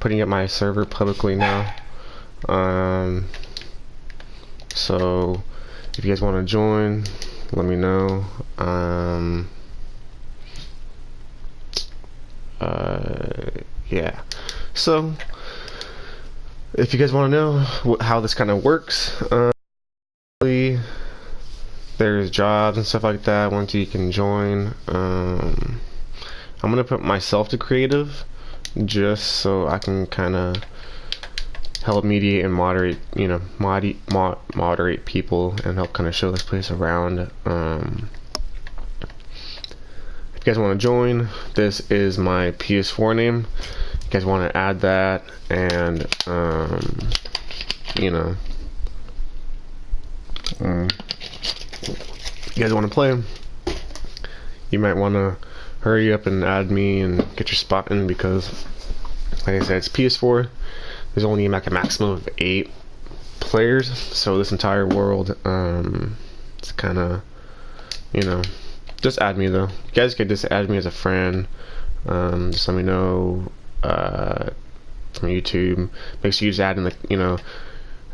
putting up my server publicly now. So if you guys want to join, let me know. Yeah. So if you guys want to know how this kind of works, there's jobs and stuff like that once you can join. I'm gonna put myself to creative just so I can kind of help mediate and moderate, you know, moderate people and help kind of show this place around. If you guys want to join, this is my PS4 name. If you guys want to add that, and you know, if you guys want to play, you might want to hurry up and add me and get your spot in, because like I said, it's PS4. There's only like a maximum of 8 players, so this entire world, it's kind of, you know, just add me though. You guys could just add me as a friend. Just let me know from YouTube. Make sure you just add in the, you know,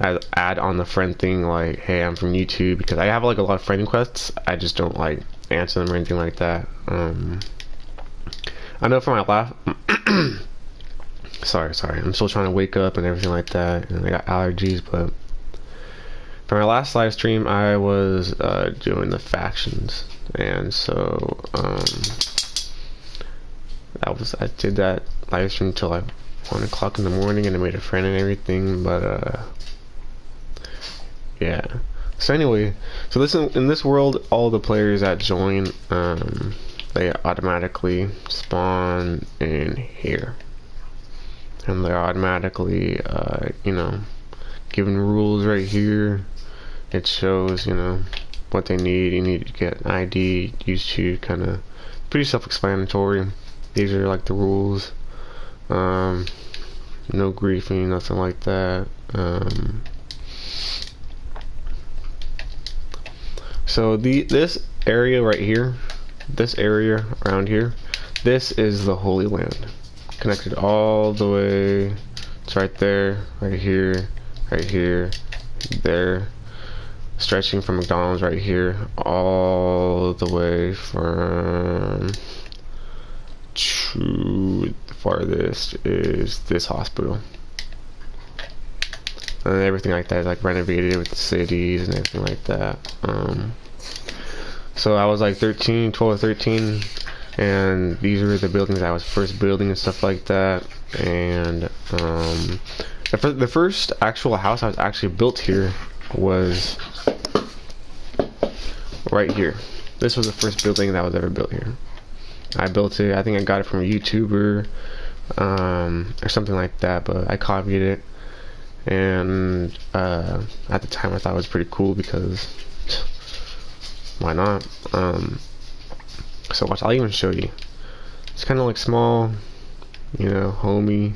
add on the friend thing, like, hey, I'm from YouTube, because I have like a lot of friend requests. I just don't like answer them or anything like that. I know for my last sorry, I'm still trying to wake up and everything like that, and I got allergies, but for my last live stream I was doing the factions, and so I did that live stream till like 1 o'clock in the morning, and I made a friend and everything, but yeah. So anyway, so listen, in this world, all the players that join, they automatically spawn in here, and they're automatically, you know, given rules right here. It shows, you know, what they need. You need to get an ID, YouTube, kind of pretty self-explanatory. These are like the rules. No griefing, nothing like that. So this area right here, this area around here, this is the Holy Land, connected all the way. It's right there, right here, there, stretching from McDonald's right here all the way from to the farthest is this hospital, and everything like that is like renovated with the cities and everything like that. So I was like 12 or 13, and these were the buildings I was first building and stuff like that. And the first actual house I was actually built here was right here. This was the first building that was ever built here. I built it, I think I got it from a YouTuber or something like that, but I copied it, and at the time I thought it was pretty cool, because why not? So watch, I'll even show you. It's kind of like small, you know, homey.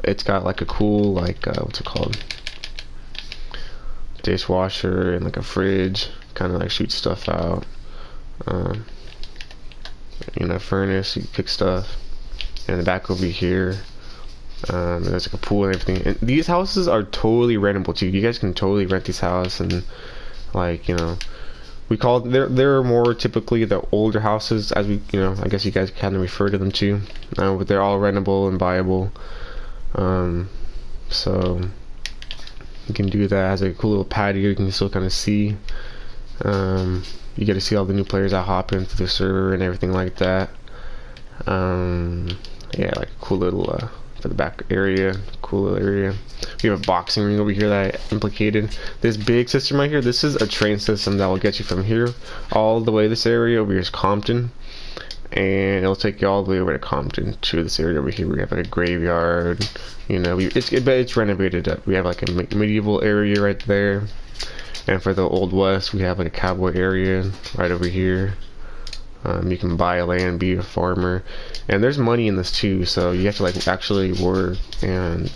It's got like a cool, like what's it called, dishwasher, and like a fridge, kind of like shoots stuff out. You know, furnace, you pick stuff. And the back over here, there's like a pool and everything. And these houses are totally rentable too. You guys can totally rent these houses, and like, you know, we call they're more typically the older houses, as we, you know, I guess you guys kind of refer to them too. But they're all rentable and buyable. So you can do that. It has a cool little patio. You can still kind of see. You get to see all the new players that hop into the server and everything like that. Yeah, like a cool little for the back area, cool little area. We have a boxing ring over here that I implicated. This big system right here, this is a train system that will get you from here all the way. This area over here is Compton, and it'll take you all the way over to Compton to this area over here. We have like a graveyard, you know. It's renovated up. We have like a medieval area right there, and for the Old West, we have like a cowboy area right over here. You can buy land, be a farmer, and there's money in this too, so you have to like actually work and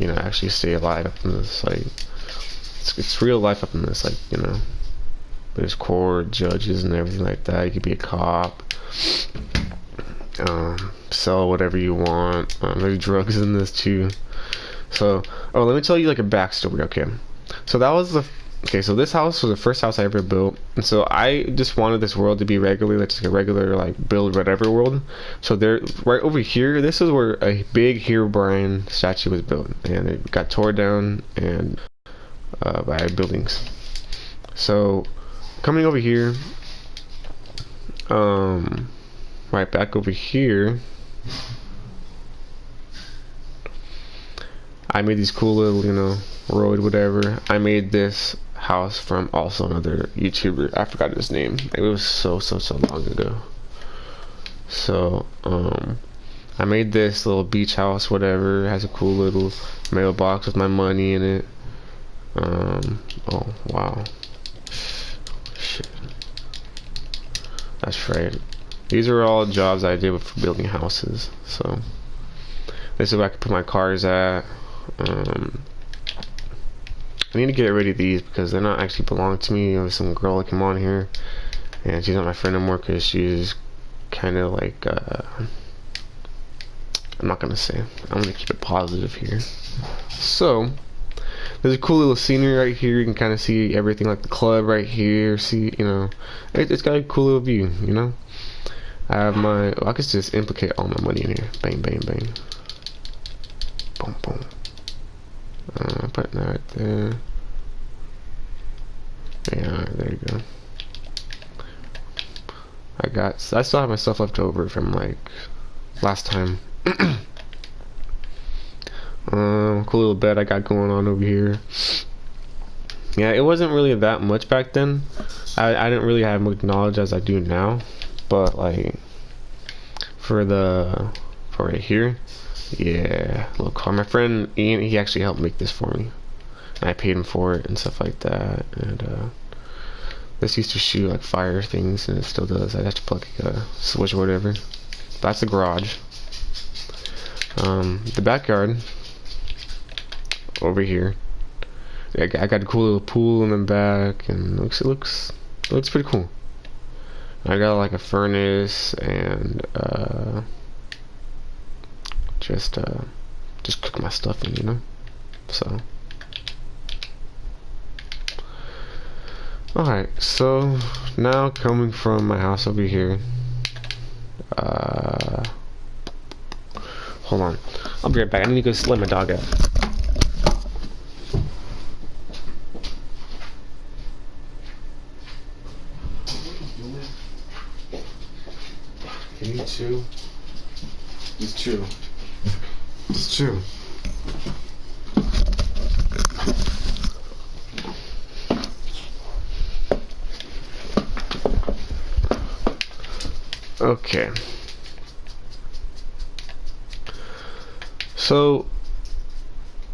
you know, actually stay alive up in this. Like it's real life up in this, like, you know, there's court, judges and everything like that. You could be a cop, Sell whatever you want. Maybe drugs in this too. So, oh, let me tell you like a backstory. Okay, so that was the so this house was the first house I ever built, and so I just wanted this world to be regular, like just a regular like build whatever world. So there, right over here, this is where a big Herobrine statue was built, and it got torn down and by buildings. So coming over here, right back over here, I made these cool little, you know, road whatever. I made this house from also another YouTuber. I forgot his name. It was so long ago. So I made this little beach house whatever. It has a cool little mailbox with my money in it. Oh wow, shit, that's right. These are all jobs I did for building houses. So this is where I can put my cars at. I need to get rid of these because they're not actually belong to me. There's some girl that came on here and she's not my friend anymore because she's kind of like I'm not gonna say. I'm gonna keep it positive here. So there's a cool little scenery right here. You can kind of see everything, like the club right here. See, you know, it's got a cool little view, you know. I have my, I could just implicate all my money in here. Bang, bang, bang. Boom, boom. Putting that right there. Yeah, there you go. I still have my stuff left over from like last time. Cool little bed I got going on over here. Yeah, it wasn't really that much back then. I didn't really have much knowledge as I do now, but like for right here, yeah, little car. My friend Ian, he actually helped make this for me, and I paid him for it and stuff like that. And this used to shoot like fire things, and it still does. I have to plug a switch or whatever. That's the garage. The backyard over here. I got a cool little pool in the back, and it looks pretty cool. I got like a furnace and just cook my stuff in, you know. So alright, so now coming from my house over here, hold on, I'll be right back. I need to go let my dog out. Can you chew? Just chew. Just chew. Okay. So,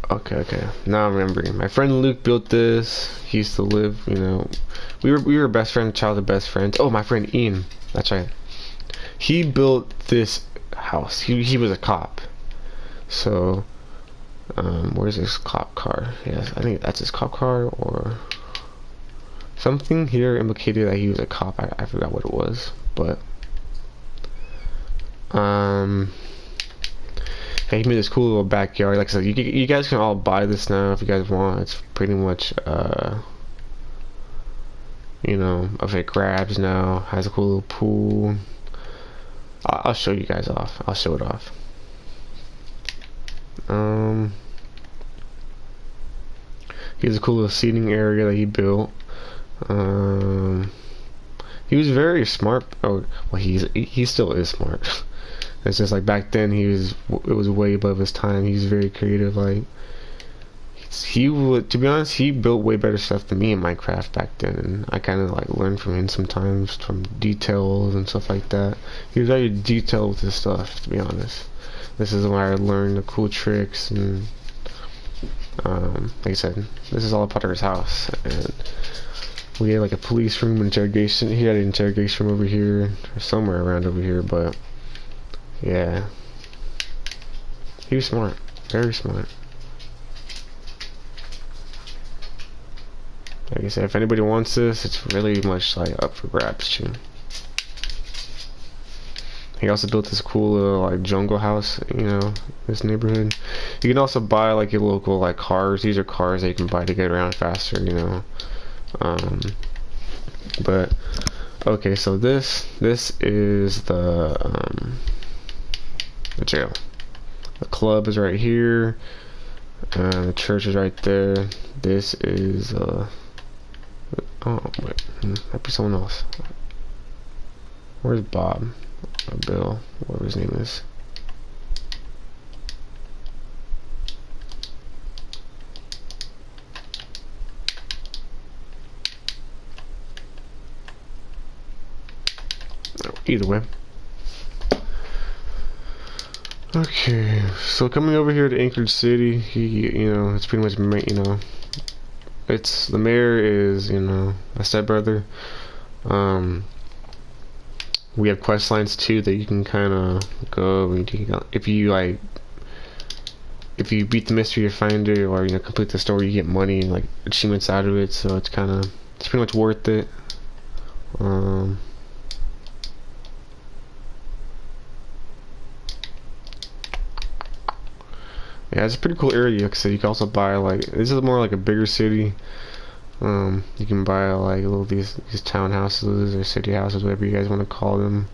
okay. Now I'm remembering. My friend Luke built this. He used to live, you know. We were best friends, childhood best friends. Oh, my friend Ian. That's right. He built this house. He was a cop. So, where's his cop car? Yes, I think that's his cop car or something here implicated that he was a cop. I forgot what it was, but hey, he made this cool little backyard. Like I said, you guys can all buy this now if you guys want. It's pretty much you know, of it grabs now. Has a cool little pool. I'll show you guys off. I'll show it off. He has a cool little seating area that he built. He was very smart. Oh, well, he still is smart. It's just like back then it was way above his time. He's very creative. Like to be honest, he built way better stuff than me in Minecraft back then, and I kind of like learned from him sometimes, from details and stuff like that. He was very detailed with his stuff, to be honest. This is where I learned the cool tricks, and like I said, this is all a part of his house. And we had like a police room, interrogation. He had an interrogation room over here, or somewhere around over here, but yeah, he was smart, very smart. Like I said, if anybody wants this, it's really much like up for grabs too. He also built this cool little like jungle house, you know, this neighborhood. You can also buy like your local like cars. These are cars that you can buy to get around faster, you know. But okay, so this is the jail. The club is right here. The church is right there. This is oh wait, might be someone else. Where's Bob? Or Bill, whatever his name is. Either way. Okay, so coming over here to Anchorage City, you know, it's pretty much, you know, it's, the mayor is, you know, a stepbrother. We have quest lines too that you can kind of go, if you like, if you beat the mystery or find it, or, you know, complete the story, you get money and like achievements out of it, so it's pretty much worth it. Yeah, it's a pretty cool area. Like I said, you can also buy like, this is more like a bigger city. You can buy like little these townhouses or city houses, whatever you guys want to call them.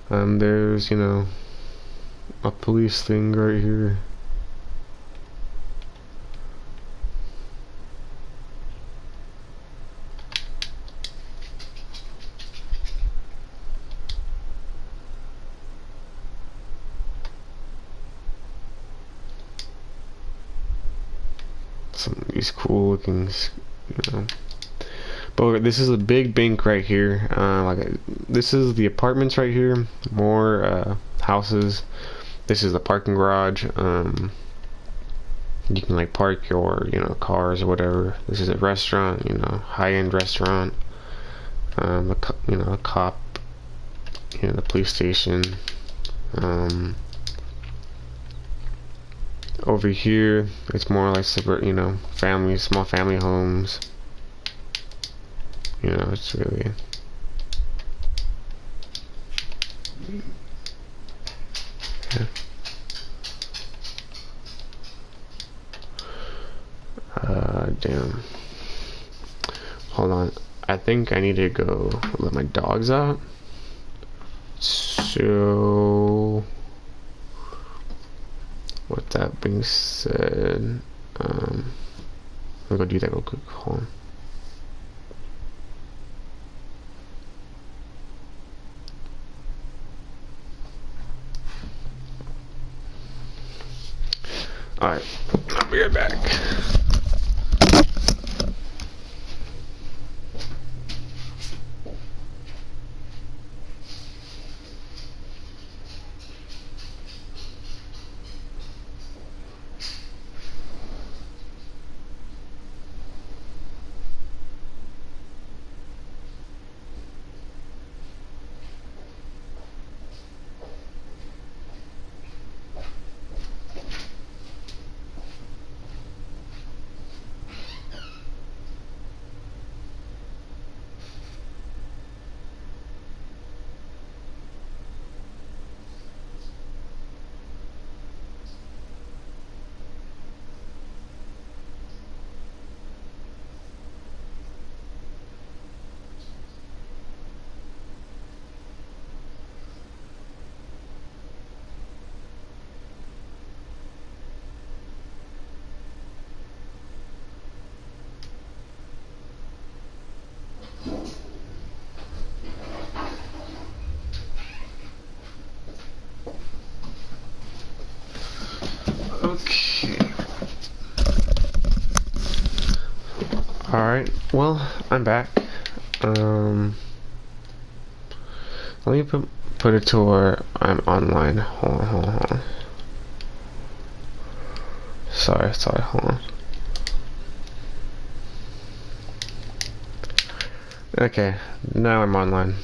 There's, you know, a police thing right here. Some of these cool looking, you know. But this is a big bank right here. This is the apartments right here. More houses. This is the parking garage. You can like park your, you know, cars or whatever. This is a restaurant, you know, high-end restaurant. You know, a cop. You know, the police station. Over here, it's more like you know, small family homes. You know, it's really. Yeah. Damn. Hold on. I think I need to go let my dogs out. So, with that being said, I'm gonna go do that real quick. Hold on. Alright, I'll be right back. Okay. Alright, well, I'm back. Let me put it to where I'm online. Hold on. Sorry, hold on. Okay, now I'm online.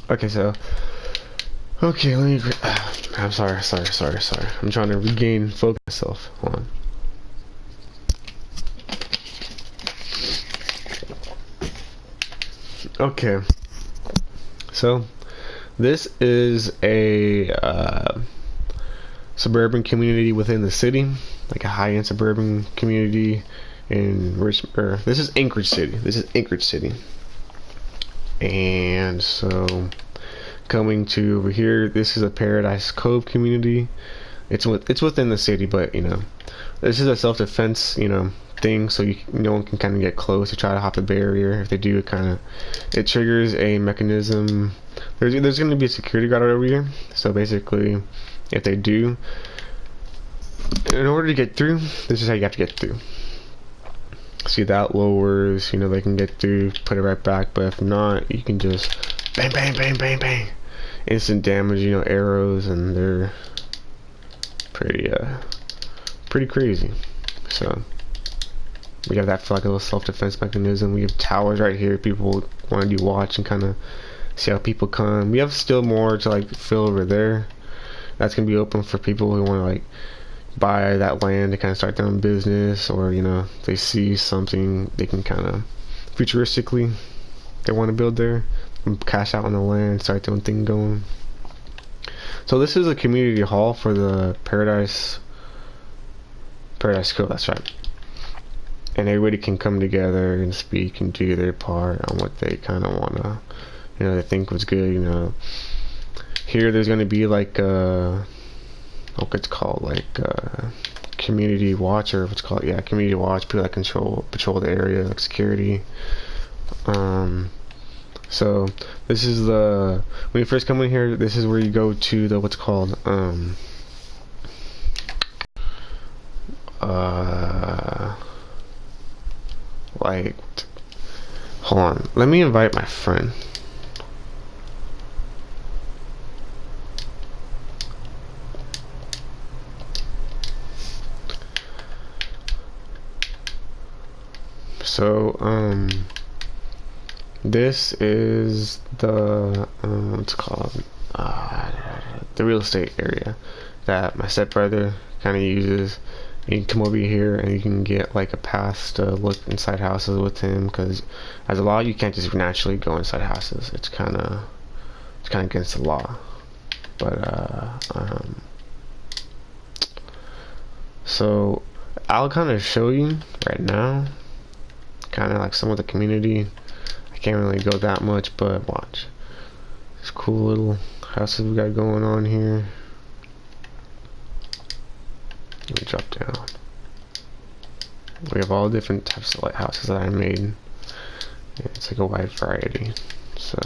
Okay, so okay, let me I'm sorry. I'm trying to regain focus myself. Hold on. Okay, so this is a suburban community within the city, like a high-end suburban community in this is Anchorage City. This is Anchorage City, and so coming to over here, this is a Paradise Cove community. It's within the city, but you know, this is a self-defense, you know, thing, so no one can kind of get close to try to hop the barrier. If they do, it triggers a mechanism. There's going to be a security guard over here, so basically if they do, in order to get through, this is how you have to get through. See, that lowers, you know, they can get through, put it right back, but if not, you can just bang bang bang bang bang, instant damage, you know, arrows, and they're pretty crazy. So we have that for like a little self-defense mechanism. We have towers right here. People want to do watch and kind of see how people come. We have still more to like fill over there. That's gonna be open for people who want to like buy that land to kind of start their own business, or you know, if they see something they can kind of futuristically they want to build there, and cash out on the land, start their own thing going. So this is a community hall for the Paradise Cove. That's right. And everybody can come together and speak and do their part on what they kind of want to, you know, they think was good. You know, here there's going to be like what it's called, like community watch, or what's called, yeah, community watch. People that patrol the area, like security. So this is when you first come in here, this is where you go to the what's called like, hold on, let me invite my friend. So this is the what's called the real estate area that my stepbrother kind of uses. You can come over here and you can get like a pass to look inside houses with him, because as a law you can't just naturally go inside houses. It's kind of against the law. But so I'll kind of show you right now, kind of like some of the community. I can't really go that much, but watch. There's cool little houses we got going on here. Let me drop down. We have all different types of lighthouses that I made. It's like a wide variety. So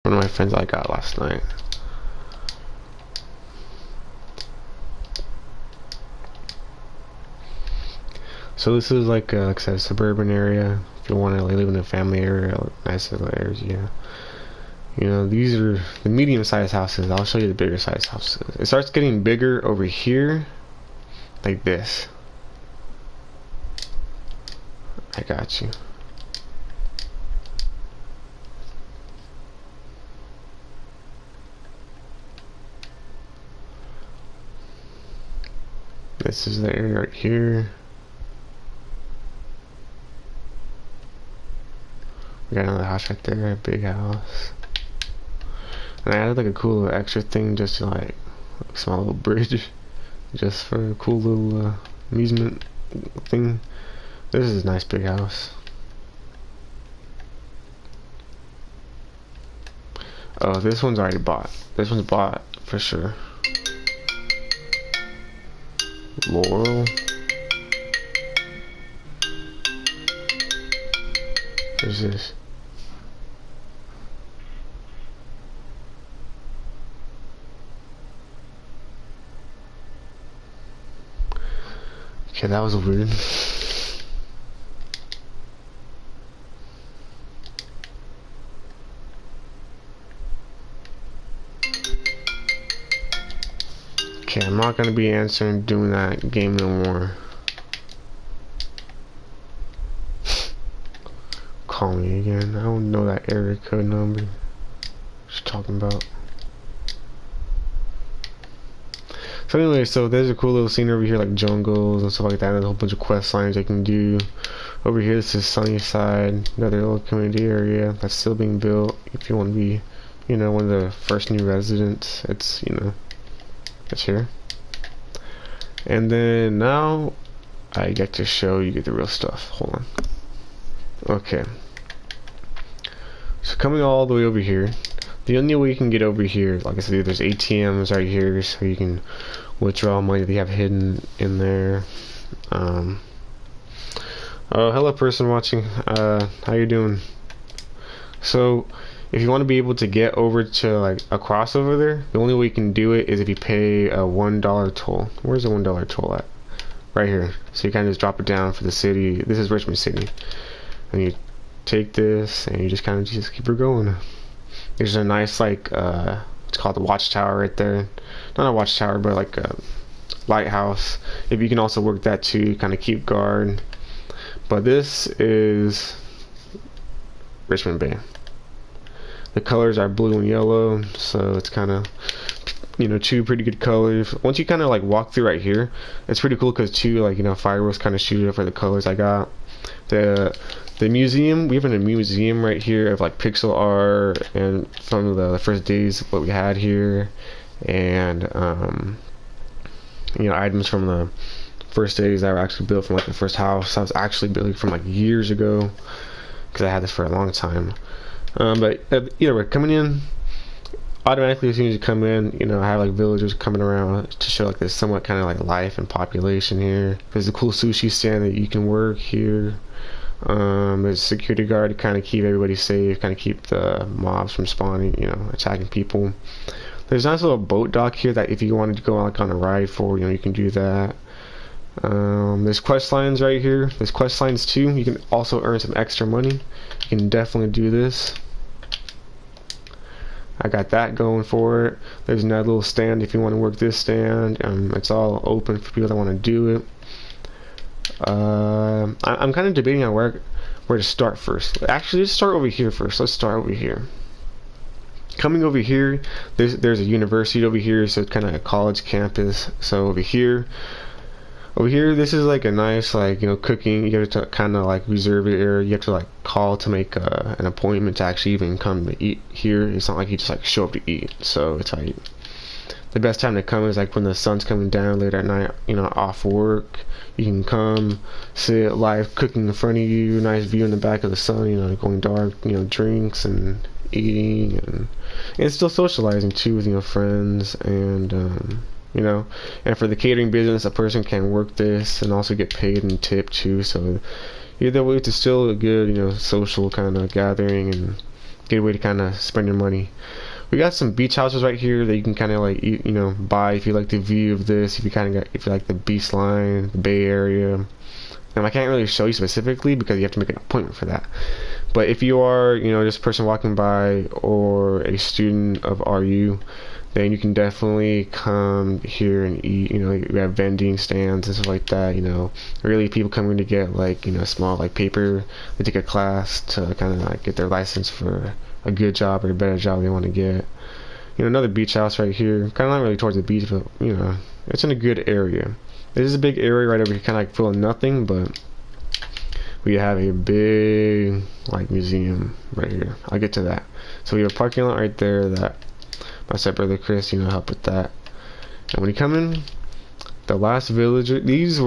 one of my friends I got last night. So this is like I said, a suburban area. If you want to live in a family area, nice little areas, yeah. You know, these are the medium-sized houses. I'll show you the bigger-sized houses. It starts getting bigger over here, like this. I got you. This is the area right here. We got another house right there, a big house. And I added like a cool little extra thing, just to like a small little bridge, just for a cool little amusement thing. This is a nice big house. Oh, this one's already bought. This one's bought for sure. Laurel. There's this. Okay, that was weird. Okay, I'm not gonna be doing that game no more. Call me again. I don't know that area code number. What you talking about? So anyway, so there's a cool little scene over here, like jungles and stuff like that. There's a whole bunch of quest lines I can do. Over here, this is Sunnyside, another little community area that's still being built. If you want to be, you know, one of the first new residents, it's, you know, it's here. And then now I get to show you the real stuff. Hold on. Okay. So coming all the way over here, the only way you can get over here, like I said, there's ATMs right here, so you can withdraw money they have hidden in there. Oh, hello person watching. How you doing? So, if you want to be able to get over to like across over there, the only way you can do it is if you pay a $1 toll. Where's the $1 toll at? Right here. So you kind of just drop it down for the city. This is Richmond City, and you take this and you just kind of just keep it going. There's a nice like it's called the watchtower right there. Not a watchtower, but like a lighthouse. If you can also work that too, kind of keep guard. But this is Richmond Bay. The colors are blue and yellow, so it's kind of, you know, two pretty good colors. Once you kind of like walk through right here, it's pretty cool because two, like, you know, fireworks kind of shoot up for the colors I got. The museum, we have a museum right here of like pixel art and from the first days what we had here, and you know, items from the first days that were actually built from like the first house I was actually building from like years ago, because I had this for a long time. But either way, coming in automatically as soon as you come in, you know, I have like villagers coming around to show like there's somewhat kind of like life and population here. There's a cool sushi stand that you can work here. There's a security guard to kind of keep everybody safe, kind of keep the mobs from spawning, you know, attacking people. There's a nice little boat dock here that if you wanted to go like on a ride for, you know, you can do that. There's quest lines right here. There's quest lines too. You can also earn some extra money. You can definitely do this. I got that going for it. There's another little stand if you want to work this stand. It's all open for people that want to do it. I'm kind of debating on where to start first. Actually, let's start over here first. Let's start over here. Coming over here, there's a university over here, so it's kind of like a college campus. So over here, this is like a nice, like, you know, cooking. You have to kind of like reserve your area. You have to like call to make an appointment to actually even come to eat here. It's not like you just like show up to eat. So it's like the best time to come is like when the sun's coming down late at night, you know, off work. You can come, sit live cooking in front of you, nice view in the back of the sun, you know, going dark, you know, drinks and eating, and it's still socializing too with, you know, friends. And you know, and for the catering business, a person can work this and also get paid and tipped too. So either way, it's still a good, you know, social kind of gathering and good way to kind of spend your money. We got some beach houses right here that you can kind of like, you know, buy if you like the view of this. If you kind of got, if you like the beach line, the Bay Area. And I can't really show you specifically because you have to make an appointment for that. But if you are, you know, just a person walking by or a student of RU, then you can definitely come here and eat. You know, we have vending stands and stuff like that. You know, really people coming to get like, you know, small like paper. They take a class to kind of like get their license for a good job or a better job they want to get. You know, another beach house right here. Kind of not really towards the beach, but you know, it's in a good area. This is a big area right over here, kind of like full of nothing, but we have a big like museum right here. I'll get to that. So we have a parking lot right there that my stepbrother Chris, you know, helped with that. And when you come in, the last villager, these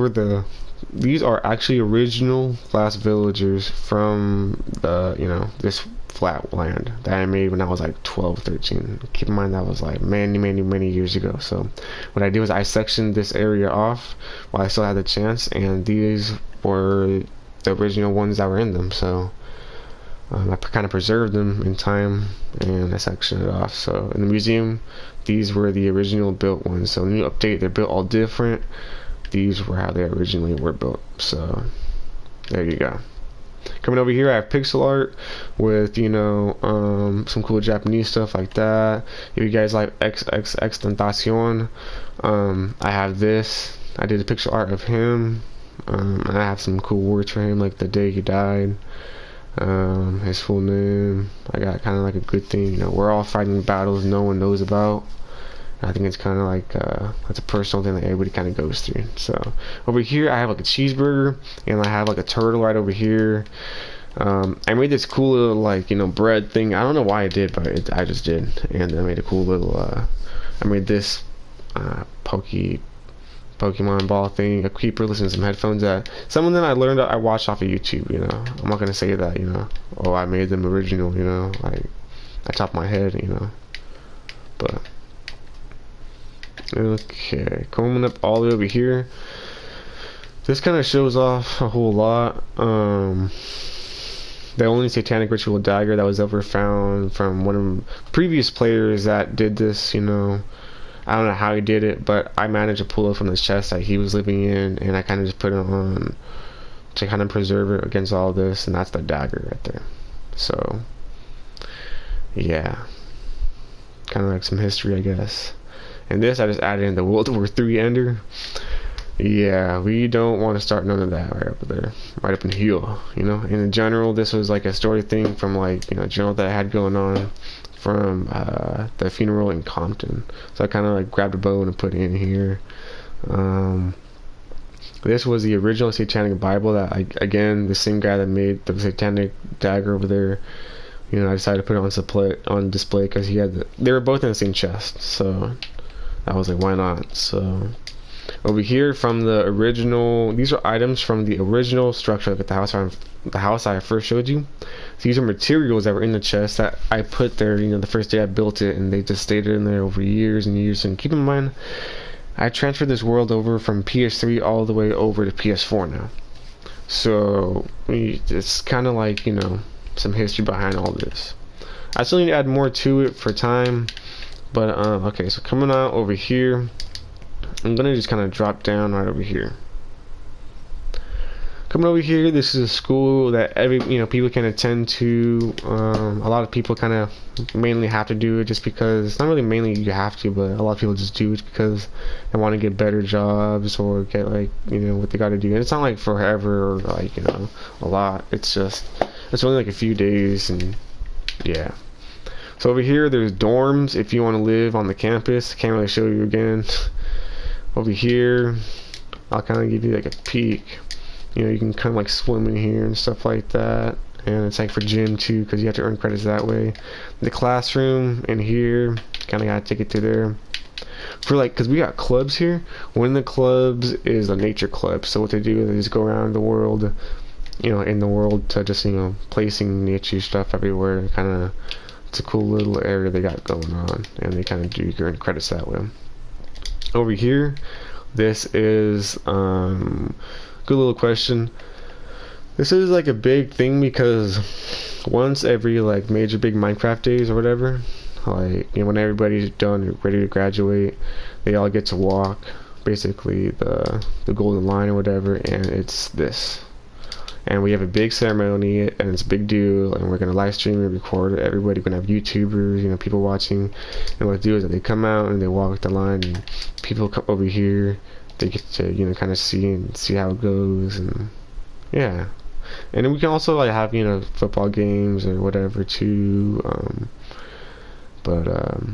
are actually original last villagers from the, you know, this flat land that I made when I was like 12, 13. Keep in mind that was like many years ago. So what I did was I sectioned this area off while I still had the chance, and these were the original ones that were in them. So I kind of preserved them in time and I sectioned it off. So in the museum, these were the original built ones. So when you update, they're built all different. These were how they originally were built. So there you go. Coming over here, I have pixel art with, you know, some cool Japanese stuff like that. If you guys like Tentacion, I have this. I did a pixel art of him. I have some cool words for him, like the day he died, his full name. I got kind of like a good thing, you know, we're all fighting battles no one knows about. I think it's kind of like that's a personal thing that everybody kind of goes through. So over here I have like a cheeseburger, and I have like a turtle right over here. I made this cool little, like, you know, bread thing. I don't know why I did, but I just did. And I made a cool little I made this Pokemon ball thing, a keeper, listen to some headphones. That some of them I learned, I watched off of YouTube, you know. I'm not gonna say that, you know, oh, I made them original, you know, like I top my head, you know. But okay, coming up all the way over here, this kind of shows off a whole lot. The only satanic ritual dagger that was ever found from one of the previous players that did this, you know. I don't know how he did it, but I managed to pull it from his chest that he was living in, and I kind of just put it on to kind of preserve it against all this, and that's the dagger right there. So yeah, kind of like some history, I guess. And this I just added in the World War III ender. Yeah, we don't want to start none of that right up there, right up in here, you know. And in general, this was like a story thing from, like, you know, general that I had going on from the funeral in Compton. So I kind of like grabbed a bow and put it in here. This was the original Satanic Bible that again, the same guy that made the Satanic dagger over there, you know, I decided to put it on display because he had they were both in the same chest. So I was like, why not? So over here from the original, these are items from the original structure of the house I first showed you. So these are materials that were in the chest that I put there, you know, the first day I built it, and they just stayed in there over years and years. And keep in mind, I transferred this world over from PS3 all the way over to PS4 now. So it's kind of like, you know, some history behind all this. I still need to add more to it for time, but okay, so coming out over here, I'm gonna just kind of drop down right over here. Coming over here, this is a school that people can attend to. A lot of people kind of mainly have to do it just because, not really mainly you have to, but a lot of people just do it because they want to get better jobs or get, like, you know, what they got to do. And it's not like forever or, like, you know, a lot. It's only like a few days, and yeah. So over here, there's dorms if you want to live on the campus. Can't really show you again. Over here, I'll kind of give you like a peek. You know, you can kind of like swim in here and stuff like that. And it's like for gym too, because you have to earn credits that way. The classroom in here, kind of gotta take it to there. For like, because we got clubs here. One of the clubs is a nature club. So what they do is they just go around the world, you know, in the world to just, you know, placing nature stuff everywhere. Kind of, it's a cool little area they got going on, and they kind of do earn credits that way. Over here, this is good little question. This is like a big thing because once every like major big Minecraft days or whatever, like, you know, when everybody's done and ready to graduate, they all get to walk basically the golden line or whatever, and it's this. And we have a big ceremony, and it's a big deal, and we're gonna live stream and record it. Everybody gonna have YouTubers, you know, people watching. And what they do is that they come out and they walk the line, and people come over here. They get to, you know, kind of see how it goes, and yeah. And then we can also like have, you know, football games or whatever too. Yeah,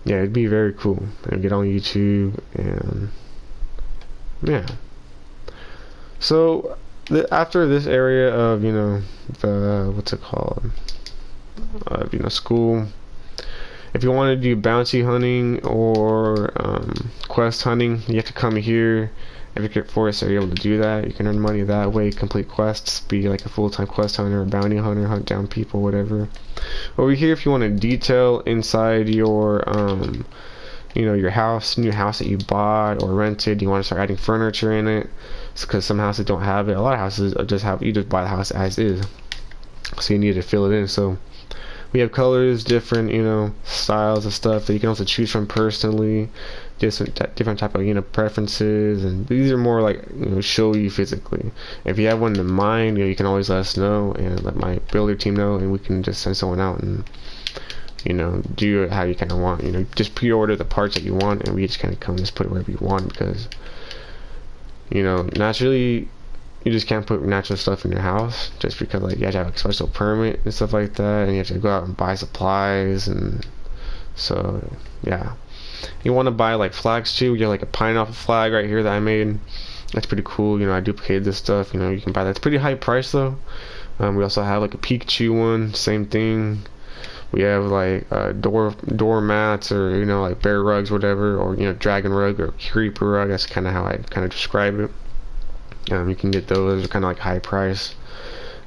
it'd be very cool. And get on YouTube, and yeah. So after this area of, you know, the what's it called, you know, school, if you want to do bounty hunting or quest hunting, you have to come here. Advocate Forest, so you're able to do that. You can earn money that way, complete quests, be like a full-time quest hunter or bounty hunter, hunt down people, whatever. Over here, if you want to detail inside your you know, your house, new house that you bought or rented, you want to start adding furniture in it, because some houses don't have it. A lot of houses just have, you just buy the house as is, so you need to fill it in. So we have colors, different, you know, styles of stuff that you can also choose from personally, different type of, you know, preferences, and these are more like, you know, show you physically. If you have one in mind, you know, you can always let us know and let my builder team know, and we can just send someone out and, you know, do it how you kind of want. You know, just pre-order the parts that you want, and we just kind of come just put it wherever you want, because, you know, naturally you just can't put natural stuff in your house, just because like you have to have a special permit and stuff like that, and you have to go out and buy supplies. And so yeah, you want to buy like flags too. We got like a pineapple flag right here that I made. That's pretty cool. You know, I duplicated this stuff. You know, you can buy that. It's pretty high price though. We also have like a Pikachu one, same thing. We have like door mats, or, you know, like bear rugs, whatever, or, you know, dragon rug or creeper rug. That's kind of how I kind of describe it. You can get those. They're kind of like high price,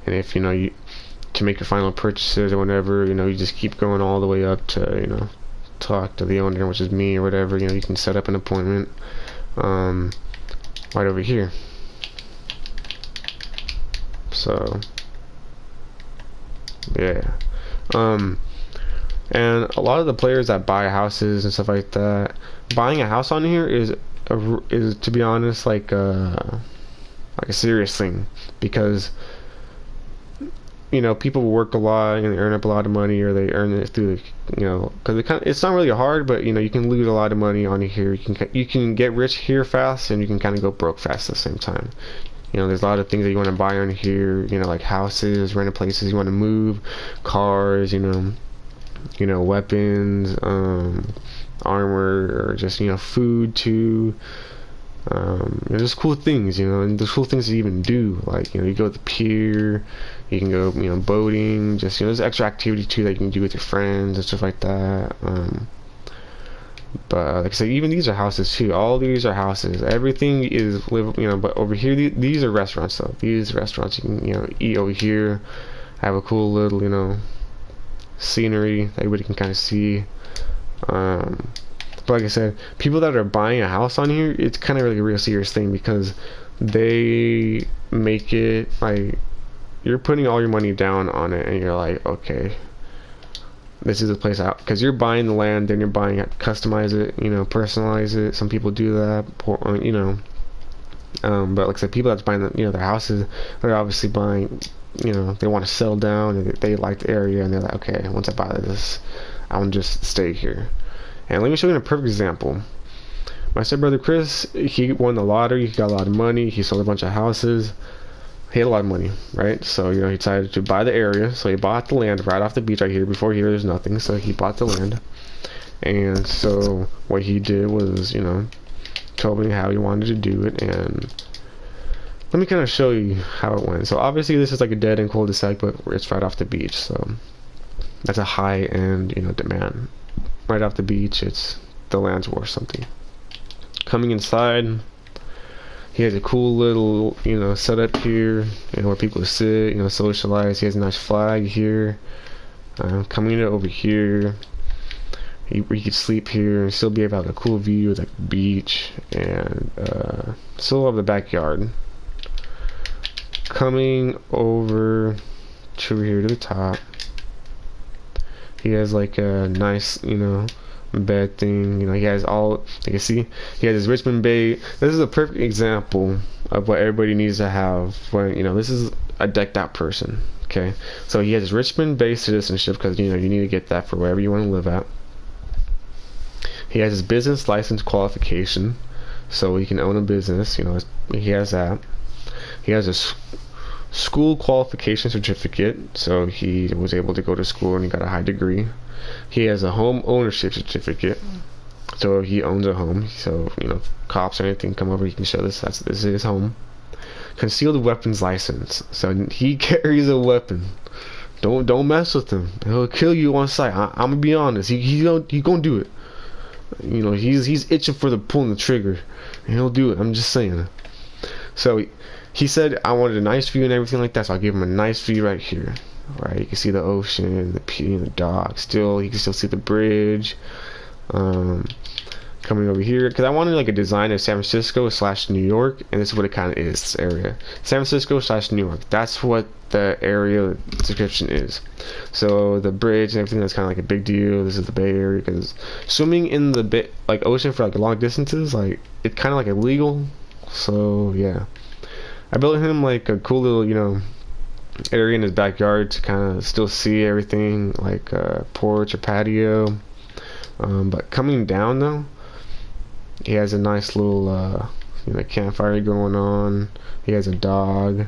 and if, you know, you to make your final purchases or whatever, you know, you just keep going all the way up to, you know, talk to the owner, which is me or whatever. You know, you can set up an appointment right over here. So yeah, and a lot of the players that buy houses and stuff like that, buying a house on here is to be honest like a serious thing, because, you know, people work a lot and they earn up a lot of money, or they earn it through, you know, because it's not really hard, but, you know, you can lose a lot of money on here. You can get rich here fast, and you can kind of go broke fast at the same time. You know, there's a lot of things that you want to buy on here, you know, like houses, rented places you want to move, cars, you know, weapons, armor, or just, you know, food too. You know, there's cool things, you know, and there's cool things to even do, like, you know, you go to the pier, you can go, you know, boating, just, you know, there's extra activity too that you can do with your friends and stuff like that. But like I said, even these are houses too. All these are houses. Everything is you know, but over here, these are restaurants though. These restaurants, you can, you know, eat over here, have a cool little, you know, scenery that everybody can kind of see. But like I said, people that are buying a house on here, it's kind of like a real serious thing, because they make it like you're putting all your money down on it, and you're like, okay, this is a place out, because you're buying the land, then you're buying it, customize it, you know, personalize it. Some people do that, you know. But like I said, people that's buying you know, their houses, they're obviously buying, you know, they want to settle down, and they like the area, and they're like, okay, once I buy this, I'll just stay here. And let me show you a perfect example. My stepbrother Chris, he won the lottery. He got a lot of money. He sold a bunch of houses. He had a lot of money, right? So, you know, he decided to buy the area. So he bought the land right off the beach right here. Before here, there's nothing. So he bought the land. And so what he did was, you know, told me how he wanted to do it. And let me kind of show you how it went. So obviously this is like a dead end cul-de-sac, but it's right off the beach. So that's a high-end, you know, demand. Right off the beach, the land's worth something. Coming inside, he has a cool little, you know, setup here, you know, where people sit, you know, socialize. He has a nice flag here. Coming in over here, he could sleep here and still be able to have a cool view of the beach, and still have the backyard. Coming over to here to the top, he has like a nice, you know, bed thing. You know, he has all, you can see, he has his Richmond Bay. This is a perfect example of what everybody needs to have when, you know, this is a decked out person. Okay, so he has his Richmond Bay citizenship, because, you know, you need to get that for wherever you want to live at. He has his business license qualification, so he can own a business. You know, he has that. He has a school qualification certificate, so he was able to go to school and he got a high degree. He has a home ownership certificate, so he owns a home. So, you know, if cops or anything come over, he can show this is his home. Concealed weapons license, so he carries a weapon. Don't mess with him. He'll kill you on sight. I'm gonna be honest. He gonna do it. You know, he's itching for pulling the trigger, and he'll do it. I'm just saying. So he said I wanted a nice view and everything like that, so I'll give him a nice view right here. Right, you can see the ocean, the dock. Still, you can still see the bridge. Coming Coming over here, because I wanted like a design of San Francisco / New York, and this is what it kind of is, this area. San Francisco / New York. That's what the area description is. So the bridge and everything, that's kind of like a big deal. This is the Bay Area, because swimming in the ocean for like long distances, like it's kind of like illegal. So yeah, I built him like a cool little, you know, area in his backyard to kind of still see everything, like a porch or patio. But coming down though, he has a nice little you know, campfire going on. He has a dog.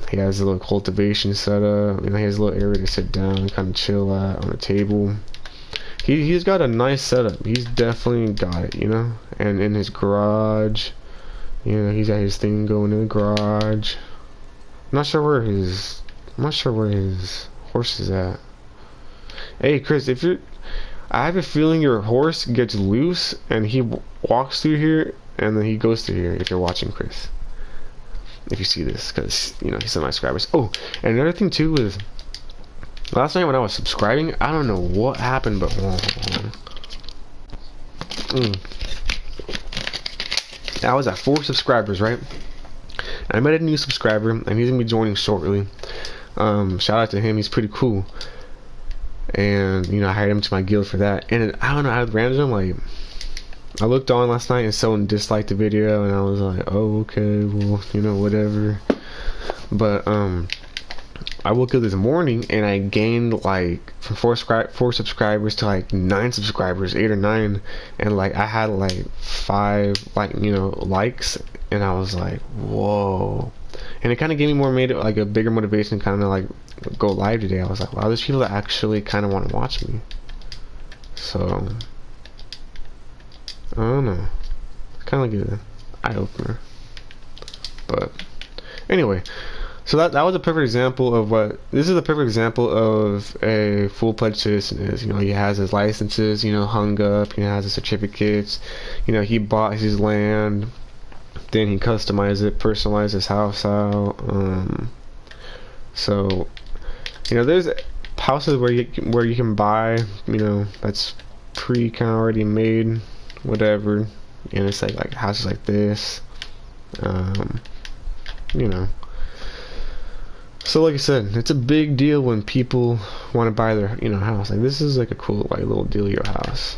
He has a little cultivation setup. You know, he has a little area to sit down, kind of chill at on a table. He's got a nice setup. He's definitely got it, you know. And in his garage, you know, he's got his thing going in the garage. I'm not sure where his horse is at. Hey, Chris, if you're, I have a feeling your horse gets loose and he walks through here and then he goes through here. If you're watching, Chris, if you see this, because you know he's one of my subscribers. Oh, and another thing too is, last night when I was subscribing, I don't know what happened, but I was at 4 subscribers, right? And I met a new subscriber, and he's gonna be joining shortly. Shout out to him, he's pretty cool. And you know, I hired him to my guild for that. And I don't know, I random like, I looked on last night and someone disliked the video, and I was like, oh, okay, well, you know, whatever. But I woke up this morning and I gained like from 4 subscribers to like 9 subscribers, 8 or 9, and like I had like 5 like, you know, likes, and I was like, whoa. And it kind of gave me made it like a bigger motivation to kind of like go live today. I was like, wow, there's people that actually kind of want to watch me. So I don't know, kind of like an eye opener. But anyway, so that was a perfect example of what this is. A perfect example of a full-fledged citizen is. You know, he has his licenses, you know, hung up. He has his certificates. You know, he bought his land, then he customized it, personalized his house out. So you know, there's houses where you can buy, you know, that's kind of already made, whatever, and it's like houses like this, you know. So like I said, it's a big deal when people want to buy their, you know, house. Like this is like a cool like little dealio house.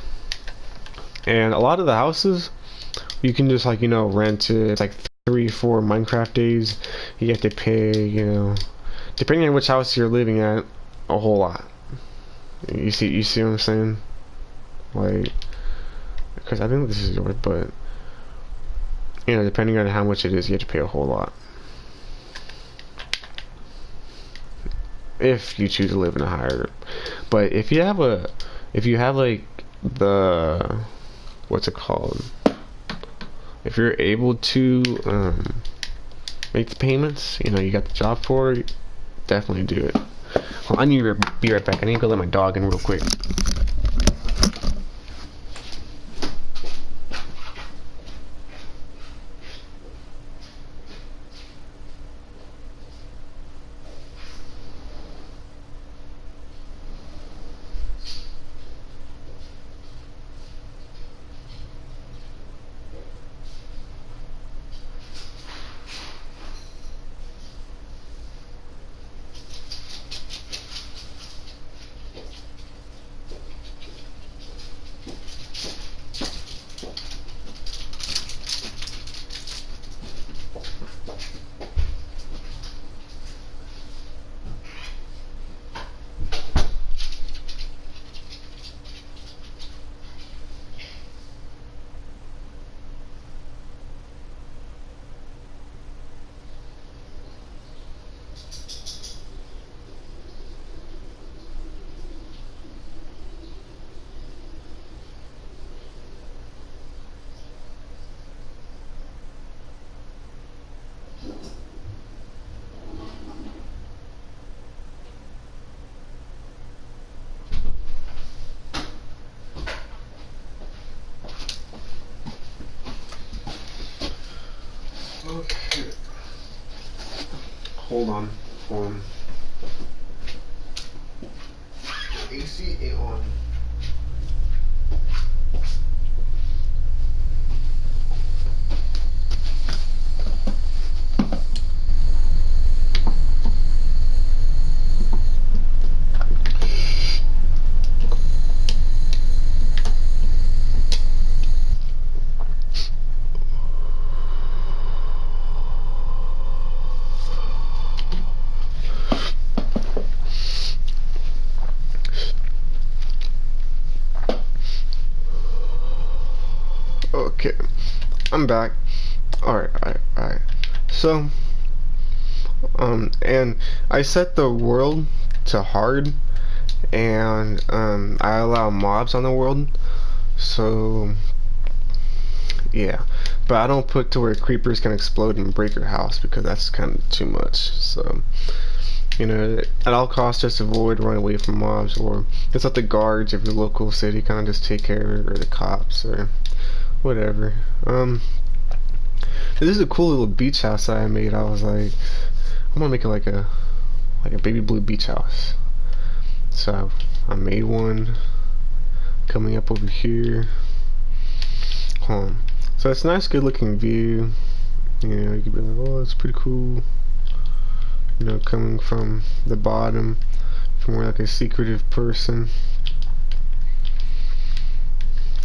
And a lot of the houses you can just like, you know, rent it. It's like 3-4 Minecraft days. You have to pay, you know, depending on which house you're living at, a whole lot. You see what I'm saying? Like, because I think this is yours, but you know, depending on how much it is, you have to pay a whole lot. If you choose to live in a higher, but if you have like the, what's it called? If you're able to make the payments, you know, you got the job for it, definitely do it. Well, I need to be right back. I need to go let my dog in real quick. Okay. Hold on. AC ain't on. Okay, I'm back. Alright. So, and I set the world to hard, and I allow mobs on the world. So, yeah, but I don't put to where creepers can explode and break your house because that's kind of too much. So, you know, at all costs, just avoid running away from mobs, or just let the guards of your local city kind of just take care of it, or the cops, or whatever. This is a cool little beach house that I made. I was like, I'm gonna make it like a baby blue beach house. So I made one coming up over here. So it's a nice, good looking view. You know, you could be like, oh, it's pretty cool. You know, coming from the bottom, from more like a secretive person.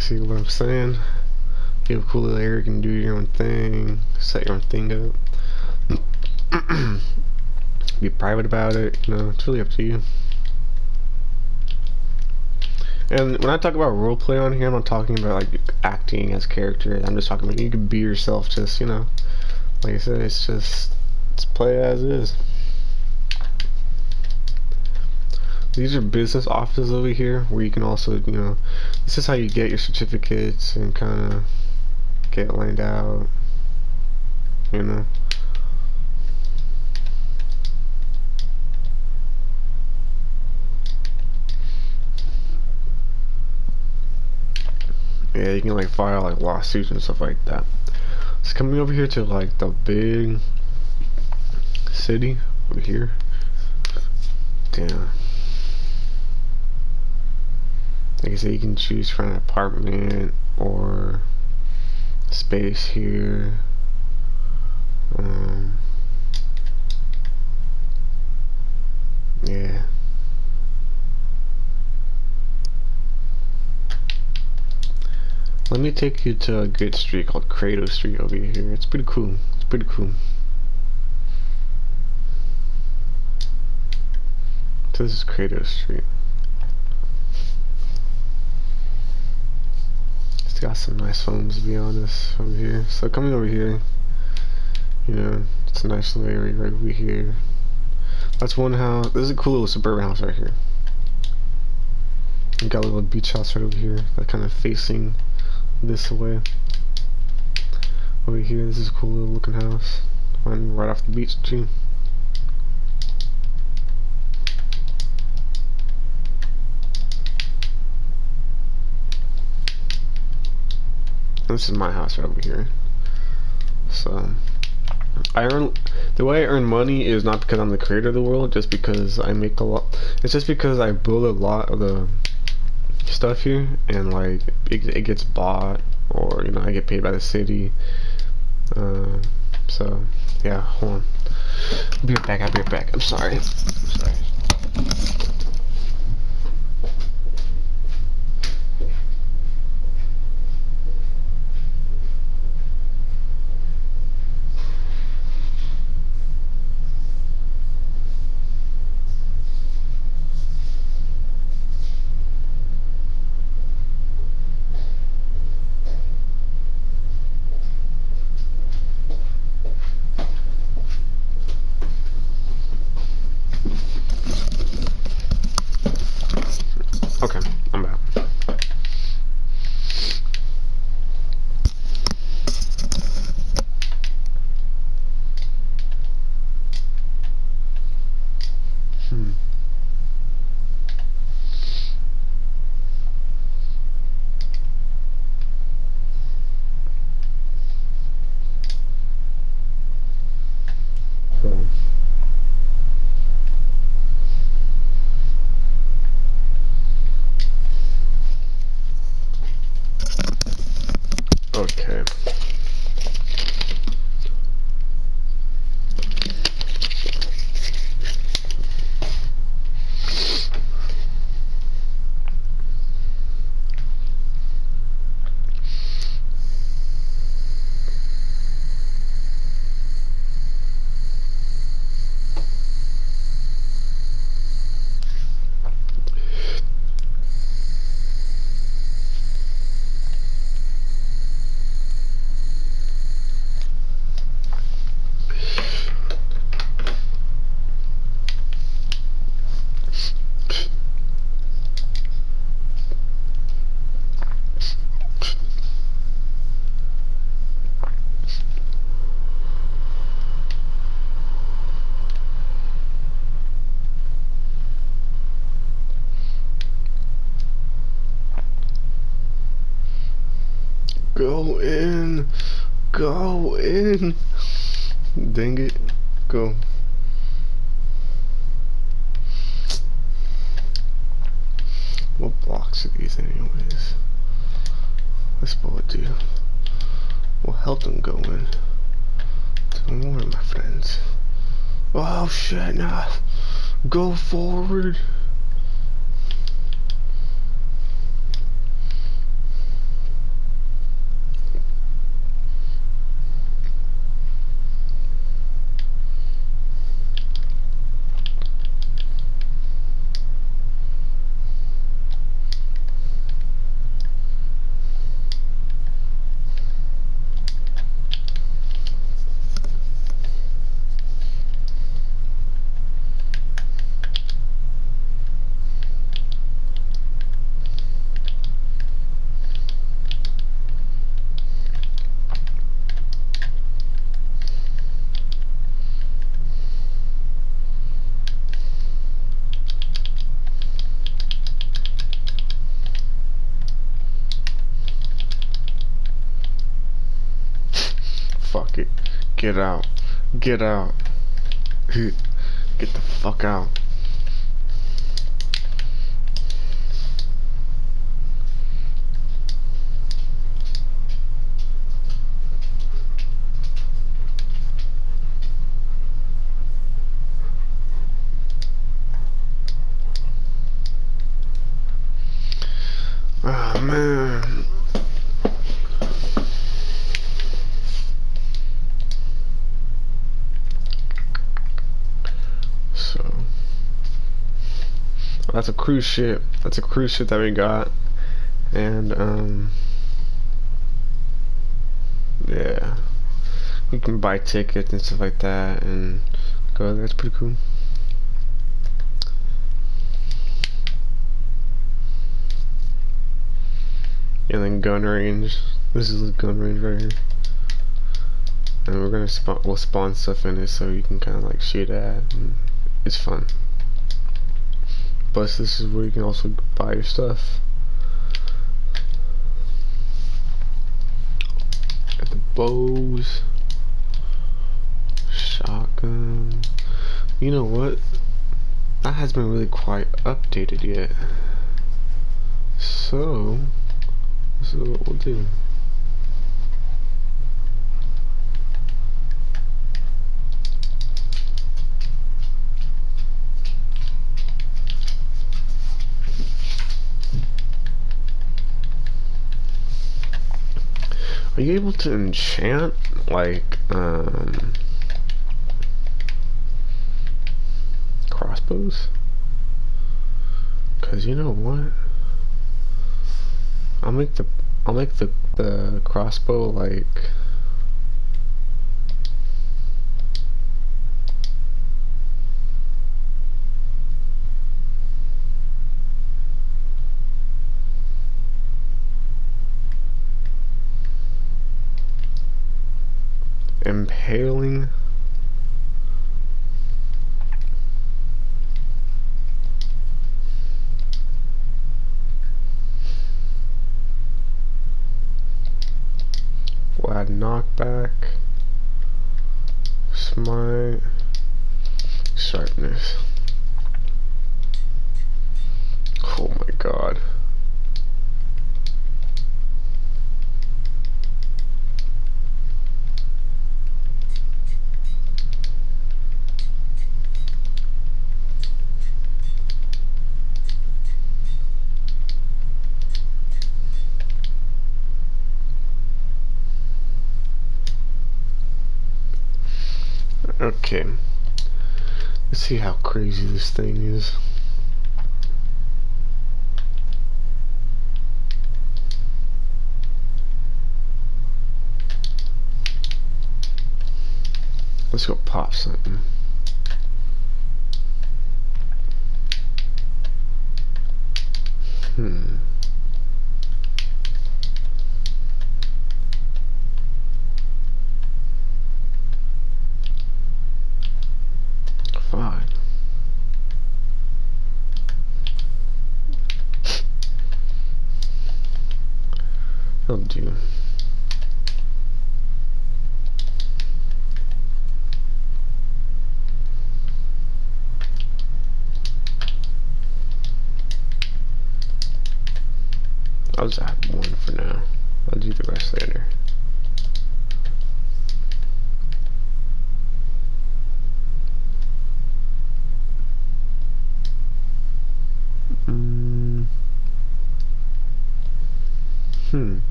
See what I'm saying? You have a cool little area, you can do your own thing, set your own thing up. Be private about it, you know, it's really up to you. And when I talk about roleplay on here, I'm not talking about like acting as characters. I'm just talking about you can be yourself, just, you know, like I said, it's play as is. These are business offices over here where you can also, you know, this is how you get your certificates and kind of get lined out, you know. Yeah, you can like file like lawsuits and stuff like that. It's coming over here to like the big city over here. Damn. Like I said, you can choose from an apartment or space here. Yeah. Let me take you to a good street called Cradle Street over here. It's pretty cool. It's pretty cool. So this is Cradle Street. It's got some nice homes, to be honest, over here. So coming over here, you know, it's a nice little area right over here. That's one house. This is a cool little suburban house right here. You got a little beach house right over here, that kind of facing this way. Over here, this is a cool little looking house, right off the beach too. This is my house right over here. So the way I earn money is not because I'm the creator of the world, just because I make a lot. It's just because I build a lot of the stuff here, and like it gets bought, or, you know, I get paid by the city. So yeah, hold on. I'll be right back. I'm sorry. Go in. Go in. Dang it. Go. What blocks are these anyways? This bullet do. We'll help them go in. Don't worry, my friends. Oh shit, nah. Go forward. Fuck it. Get out. Get out. Get the fuck out. Oh man. So that's a cruise ship. That's a cruise ship that we got. And yeah. You can buy tickets and stuff like that and go there. It's pretty cool. And then gun range. This is the gun range right here. And we're gonna we'll spawn stuff in it so you can kind of like shoot at. And it's fun. Plus, this is where you can also buy your stuff. Got the bows, shotgun. You know what? That hasn't been really quite updated yet. So this is what we'll do. Are you able to enchant like crossbows? Cause you know what? I'll make the crossbow like impaling. We'll add knockback, smite, sharpness. Oh my god. Okay, let's see how crazy this thing is. Let's go pop something. Fine. I'll do. I'll just add one for now. I'll do the rest later.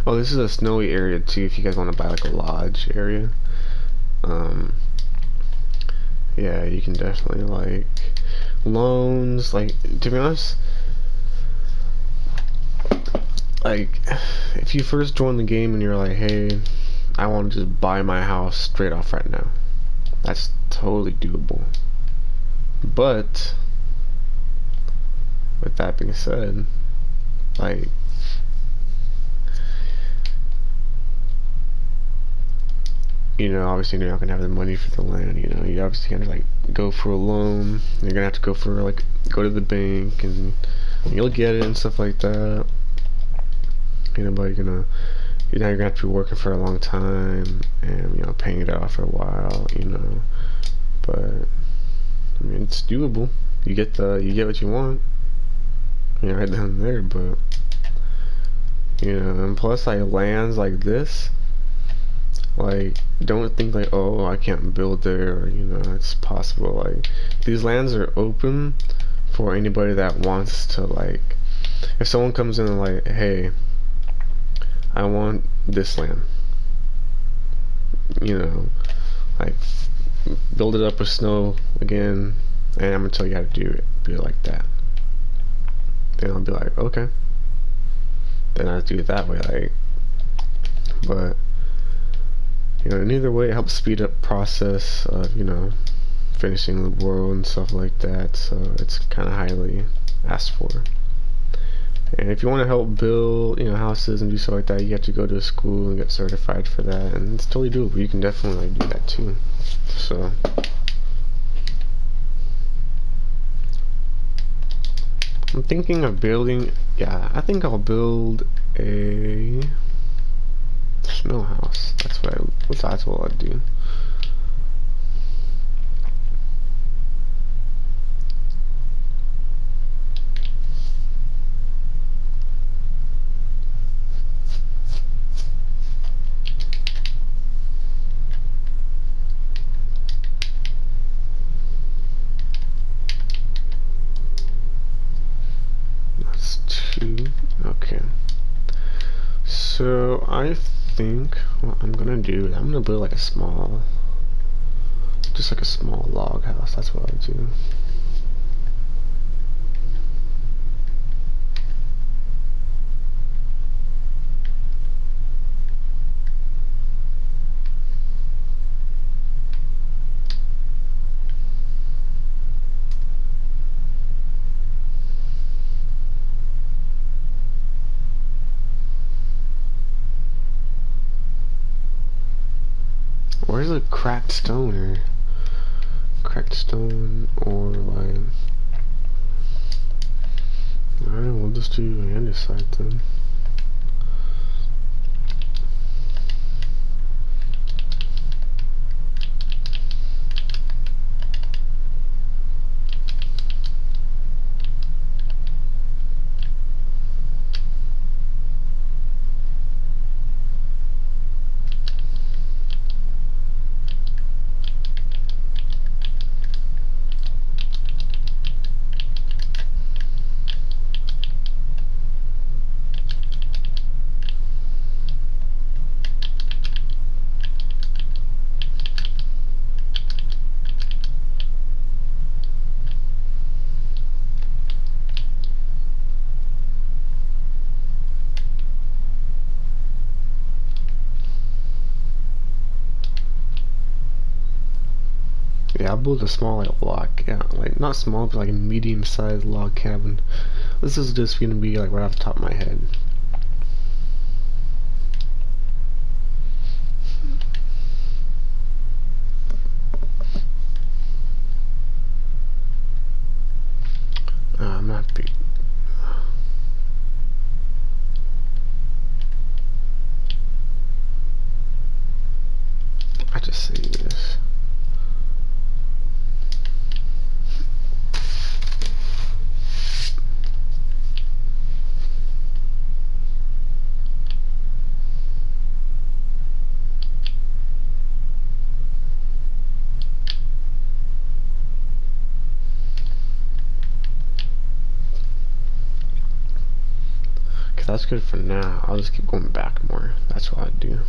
Oh, this is a snowy area too. If you guys want to buy like a lodge area, yeah, you can definitely like loans. Like, to be honest, like if you first join the game and you're like, hey, I want to just buy my house straight off right now, that's totally doable. But with that being said, like, you know, obviously you're not gonna have the money for the land. You know, you obviously gonna like go for a loan. You're gonna have to go for like go to the bank and you'll get it and stuff like that. You know, but you're gonna have to be working for a long time and, you know, paying it off for a while. You know, but I mean, it's doable. You get what you want. You know, right down there. But you know, and plus like lands like this, like, don't think like, oh, I can't build there, or, you know, it's possible. Like, these lands are open for anybody that wants to, like, if someone comes in and like, hey, I want this land, you know, like, build it up with snow again, and I'm gonna tell you how to do it like that. Then I'll be like, okay, then I'll do it that way. Like, but you know, and either way, it helps speed up process of, you know, finishing the world and stuff like that. So it's kind of highly asked for. And if you want to help build, you know, houses and do stuff like that, you have to go to a school and get certified for that, and it's totally doable. You can definitely like do that too. So I'm thinking of building. Yeah, I think I'll build a snow house. That's what I'd do. That's 2. Okay. So I think what I'm gonna do is I'm gonna build like a small, just like a small log house. That's what I do. Where's the cracked stone, or like, I don't know, we'll just do andesite then. Yeah, I built a small like log, yeah, like not small, but like a medium-sized log cabin. This is just gonna be like right off the top of my head. I'm not big. I just say this. so that's good for now. I'll just keep going back more. That's what I do.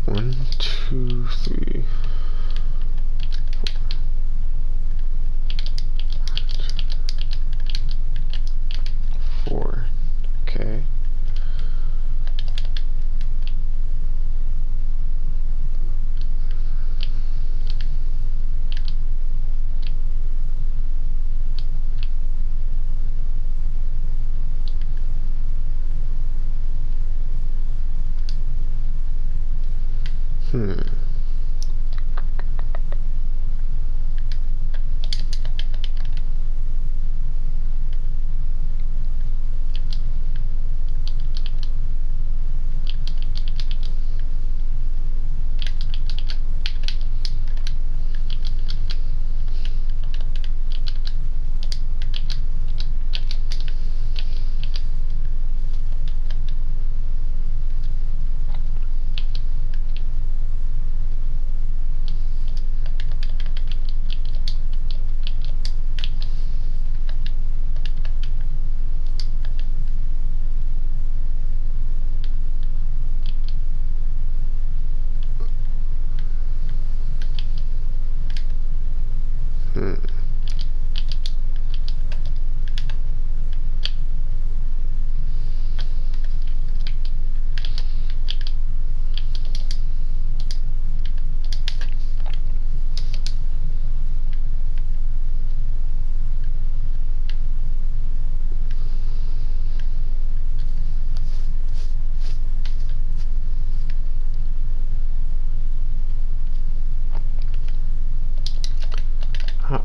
One, two, three, four. Okay.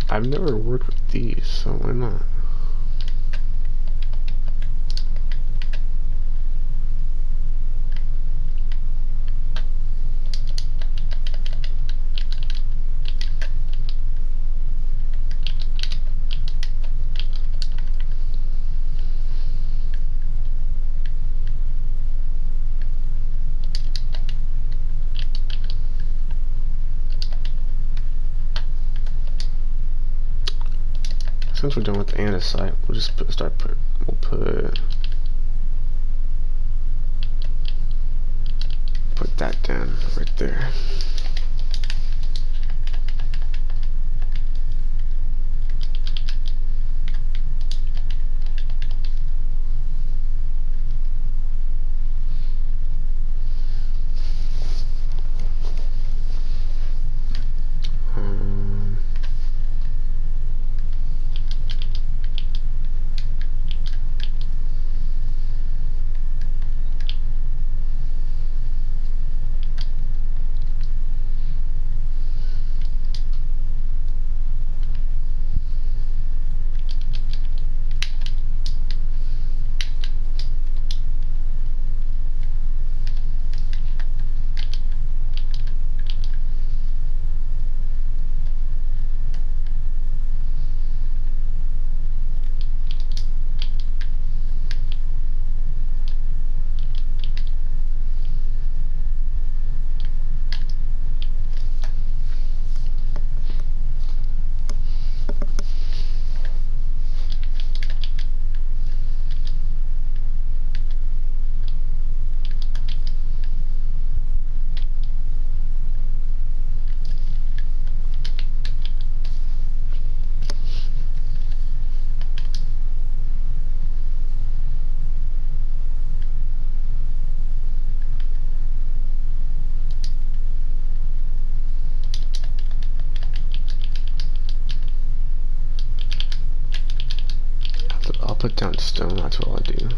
I've never worked with these, so why not? Since we're done with the andesite, we'll just put that down right there. put down stone. That's what I'll do.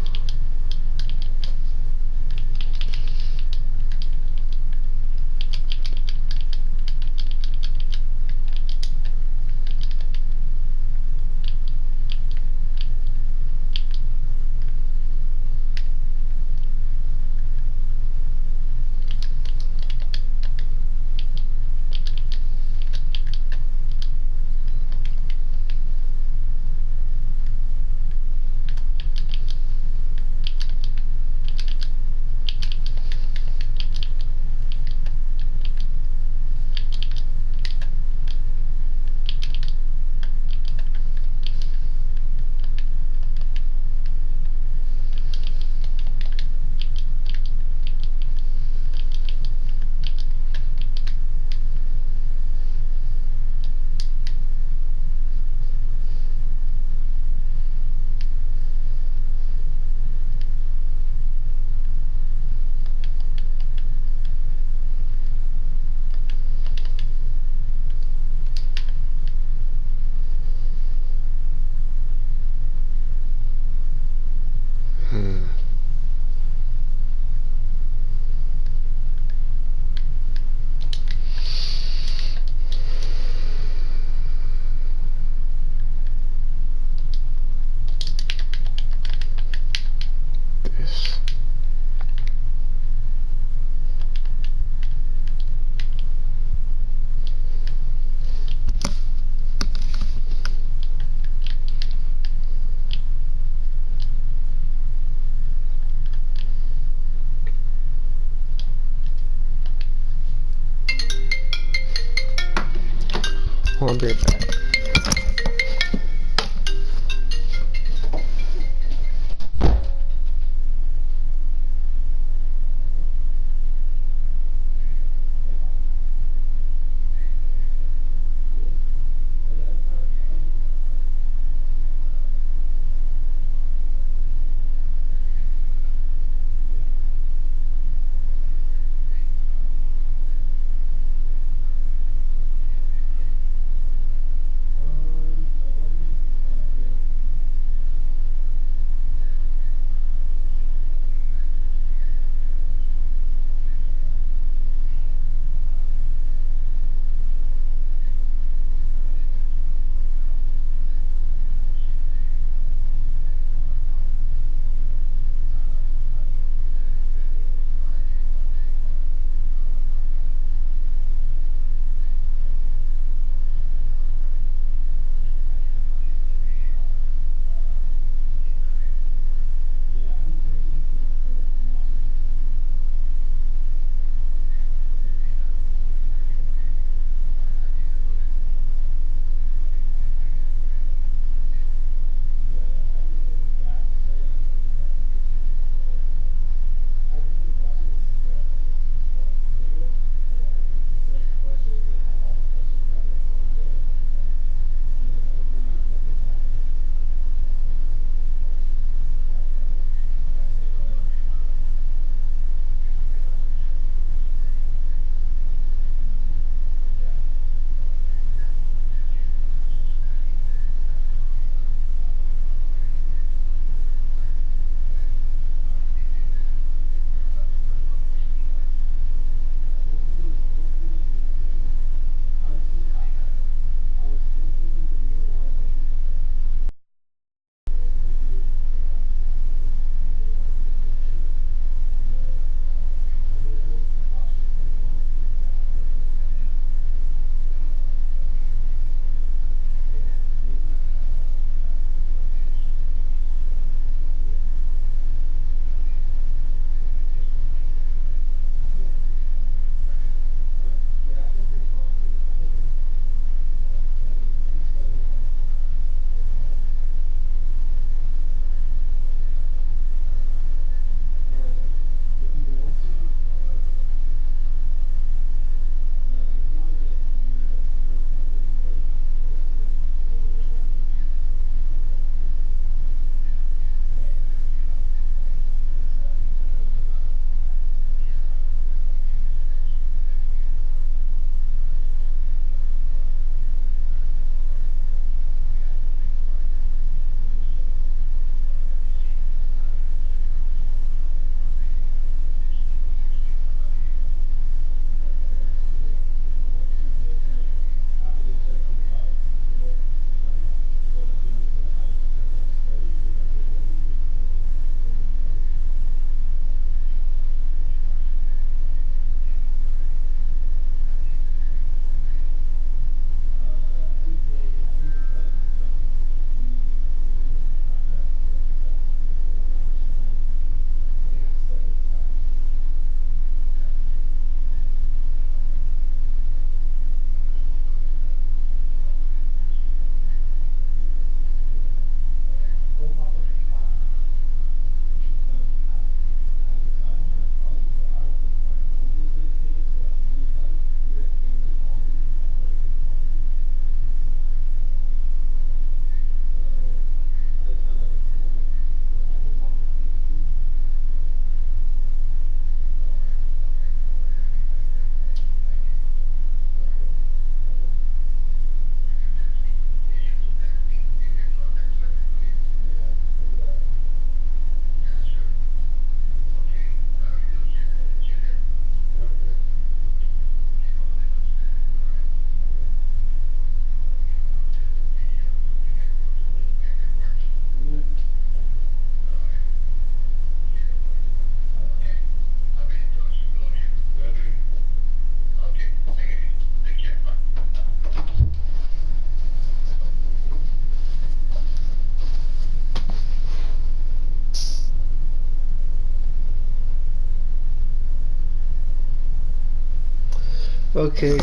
Okay.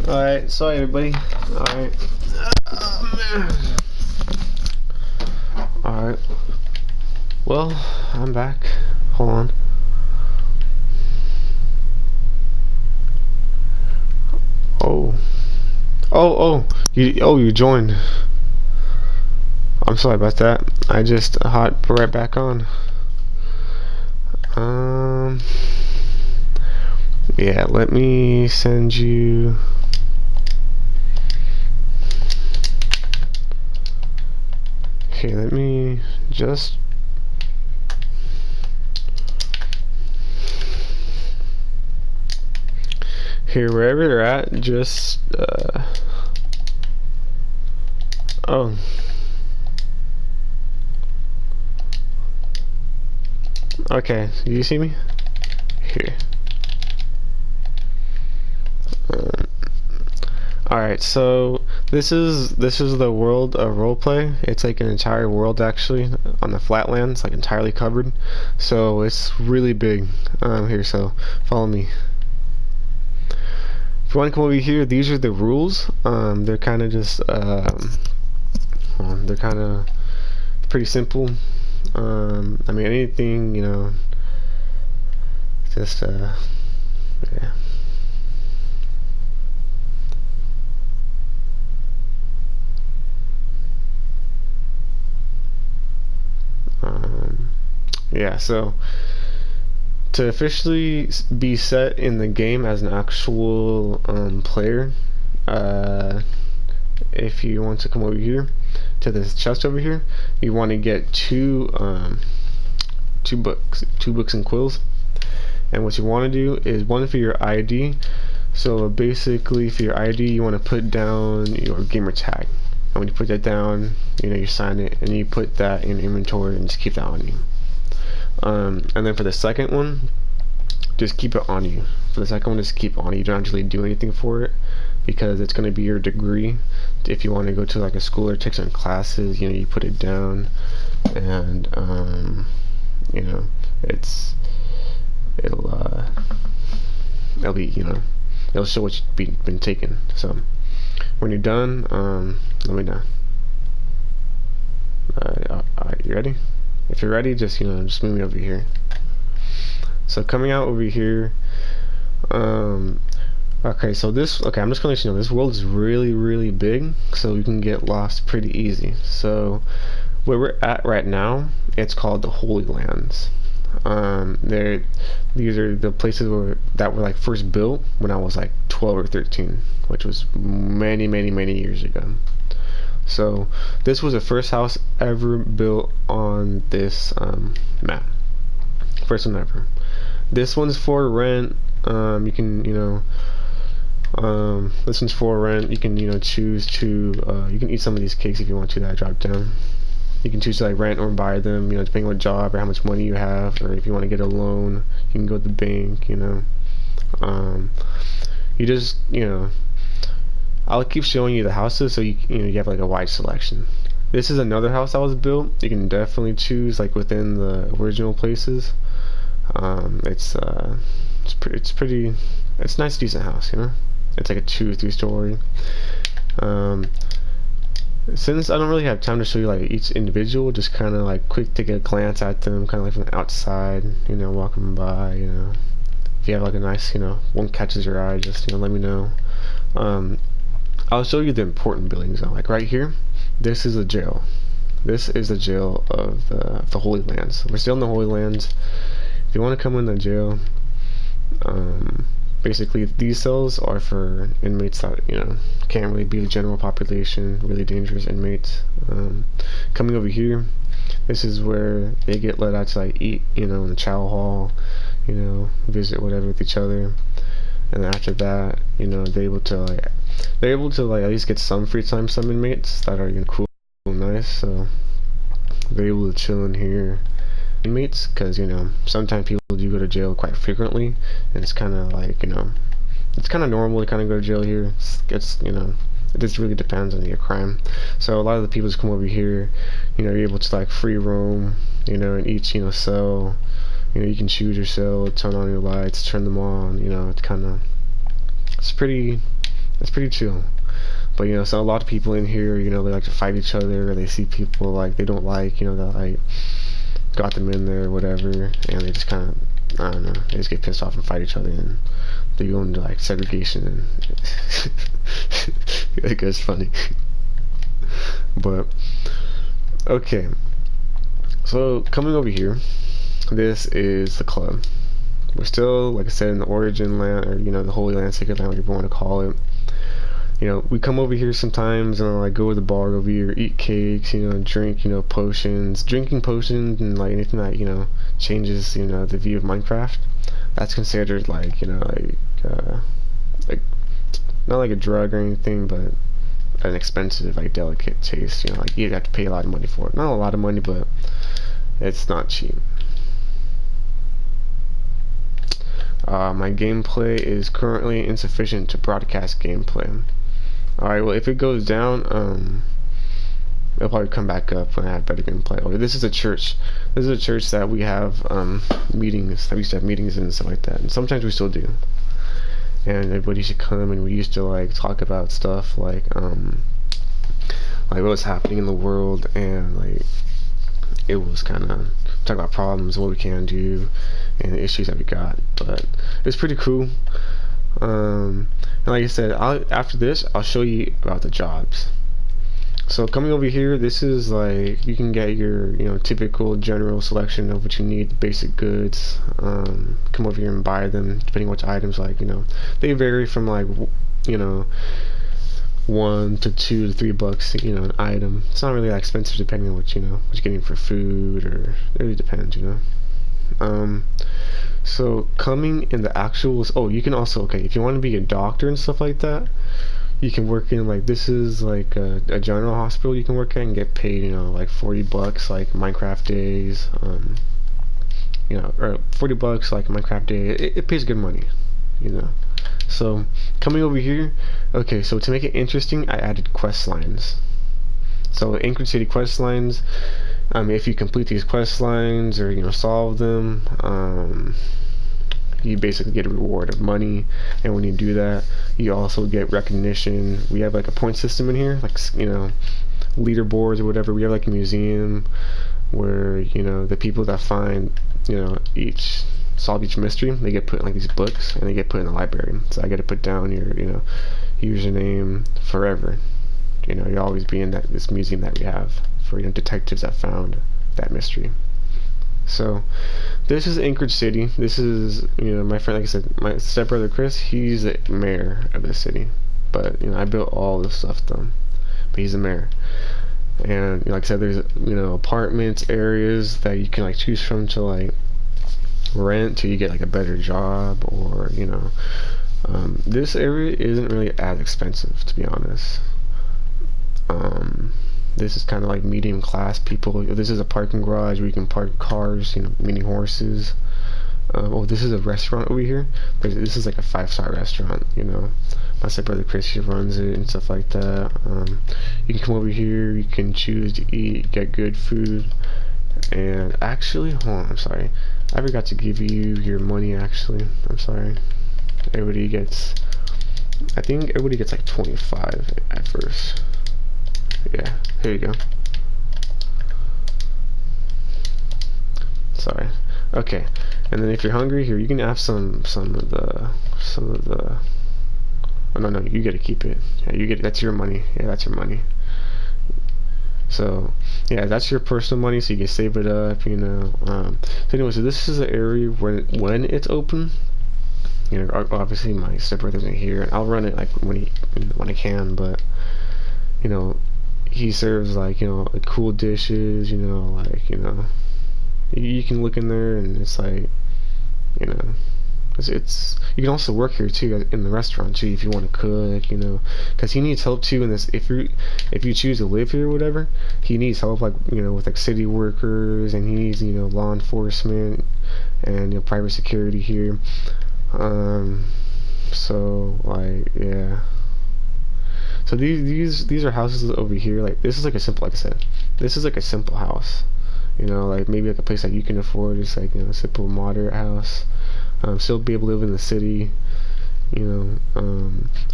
Alright, sorry everybody. Alright. Alright. Well, I'm back. Hold on. Oh. You joined. I'm sorry about that. I just hopped right back on. Yeah, let me send you. Okay, let me just. Here, wherever you're at, just. Oh. Okay, do you see me? Here. Alright, so this is the world of roleplay. It's like an entire world actually on the flatlands, like entirely covered. So it's really big. Here, so follow me. If you want to come over here, these are the rules. They're kind of just they're kind of pretty simple. I mean anything, you know, just yeah. Yeah, so to officially be set in the game as an actual player, if you want to come over here to this chest over here, you want to get two books and quills. And what you want to do is one for your ID. So basically for your ID you want to put down your gamer tag, and when you put that down, you know, you sign it and you put that in inventory and just keep that on you. And then for the second one, just keep it on you. For the second one, just keep it on you. You don't actually do anything for it, because it's going to be your degree. If you want to go to like a school or take some classes, you know, you put it down, and you know, it'll be, you know, it'll show what you've been taking. So when you're done, let me know. Alright, you ready? If you're ready, just, you know, just move me over here. So coming out over here, okay, so this, okay, I'm just gonna let you know this world is really big, so you can get lost pretty easy. So where we're at right now, it's called the Holy Lands. These are the places that were like first built when I was like 12 or 13, which was many years ago. So this was the first house ever built on this map. First one ever. This one's for rent. You can, you know, this one's for rent. You can, you know, choose to you can eat some of these cakes if you want to that I dropped down. You can choose to like rent or buy them, you know, depending on what job or how much money you have, or if you want to get a loan, you can go to the bank, you know. You just, you know, I'll keep showing you the houses so you know, you have like a wide selection. This is another house that was built. You can definitely choose like within the original places. It's pretty, it's a nice decent house, you know. It's like a 2-3 story. Since I don't really have time to show you like each individual, just kind of like quick take a glance at them, kind of like from the outside, you know, walking by, you know. If you have like a nice, you know, one catches your eye, just, you know, let me know. I'll show you the important buildings now. Like right here, this is a jail. This is the jail of the Holy Lands. We're still in the Holy Lands. If you want to come in the jail, basically these cells are for inmates that, you know, can't really be the general population, really dangerous inmates. Coming over here, this is where they get let out to like eat, you know, in the chow hall, you know, visit whatever with each other. And after that, you know, they're able to like at least get some free time. Some inmates that are, you know, cool and nice, so they're able to chill in here. Inmates, because, you know, sometimes people do go to jail quite frequently, and it's kind of like, you know, it's kind of normal to kind of go to jail here. It's, you know, it just really depends on your crime. So a lot of the people just come over here, you know, you're able to like free roam, you know, in each, you know, cell. You know, you can choose your cell, turn on your lights, turn them on, you know, it's it's pretty chill. But you know, so a lot of people in here, you know, they like to fight each other, or they see people like they don't like, you know, that like got them in there or whatever, and they just kind of, I don't know, they just get pissed off and fight each other, and they go into like segregation, and it gets funny. But okay, so coming over here, this is the club. We're still, like I said, in the origin land, or you know, the Holy Land, Sacred Land, whatever you want to call it. You know, we come over here sometimes and like go to the bar over here, eat cakes, you know, drink, you know, potions. Drinking potions and like anything that, you know, changes, you know, the view of Minecraft. That's considered like, you know, like not like a drug or anything, but an expensive, like delicate taste. You know, like you have to pay a lot of money for it. Not a lot of money, but it's not cheap. My gameplay is currently insufficient to broadcast gameplay. Alright, well if it goes down, it'll probably come back up when I have better gameplay. Oh, this is a church. This is a church that we have meetings. We used to have meetings and stuff like that, and sometimes we still do. And everybody should come, and we used to like talk about stuff like what's happening in the world, and like it was kind of talk about problems, what we can do, and the issues that we got. But it's pretty cool. And like I said, after this I'll show you about the jobs. So coming over here, this is like you can get your, you know, typical general selection of what you need, basic goods. Come over here and buy them depending which items, like, you know, they vary from like, you know, $1 to $2 to $3, you know, an item. It's not really that expensive depending on what, you know, what you're getting for food, or it really depends, you know. So coming in the actual, oh, you can also, okay, if you want to be a doctor and stuff like that, you can work in like, this is like a general hospital you can work at and get paid, you know, like $40 like Minecraft days, you know, or $40 like Minecraft day. It pays good money, you know. So coming over here, okay, so to make it interesting, I added quest lines. So Anchorage City quest lines, if you complete these quest lines, or you know, solve them, you basically get a reward of money. And when you do that, you also get recognition. We have like a point system in here, like, you know, leaderboards or whatever. We have like a museum where, you know, the people that find, you know, solve each mystery, they get put in like these books, and they get put in the library. So I got to put down your, you know, username forever. You know, you always be in this museum that we have for, you know, detectives that found that mystery. So this is Anchorage City. This is, you know, my friend, like I said, my stepbrother Chris, he's the mayor of the city. But, you know, I built all this stuff though. But he's the mayor. And, you know, like I said, there's, you know, apartments, areas that you can like choose from to like rent till you get like a better job, or, you know, this area isn't really as expensive, to be honest. This is kind of like medium class people. This is a parking garage where you can park cars, you know, meaning horses. Oh, this is a restaurant over here. This is like a 5-star restaurant, you know. My stepbrother Chris, he runs it and stuff like that. You can come over here, you can choose to eat, get good food. And actually, hold on, I'm sorry, I forgot to give you your money. Actually, I'm sorry. Everybody gets, I think everybody gets like 25 at first. Yeah, here you go. Sorry. Okay, and then if you're hungry, here you can have some of the. Oh no, you get to keep it. Yeah, you get, that's your money. Yeah, that's your money. So yeah, that's your personal money, so you can save it up, you know. So anyway, so this is the area when it's open. You know, obviously my stepbrother isn't here, and I'll run it like when I can, but you know, he serves like, you know, like cool dishes, you know, like, you know, you can look in there and it's like, you know, it's you can also work here too in the restaurant too if you want to cook, you know, because he needs help too in this. If you choose to live here or whatever, he needs help, like, you know, with like city workers, and he needs, you know, law enforcement and, you know, private security here. So like, yeah. So these are houses over here. Like, this is like a simple, like I said, this is like a simple house, you know, like maybe like a place that you can afford. It's like, you know, a simple moderate house. Still be able to live in the city, You know,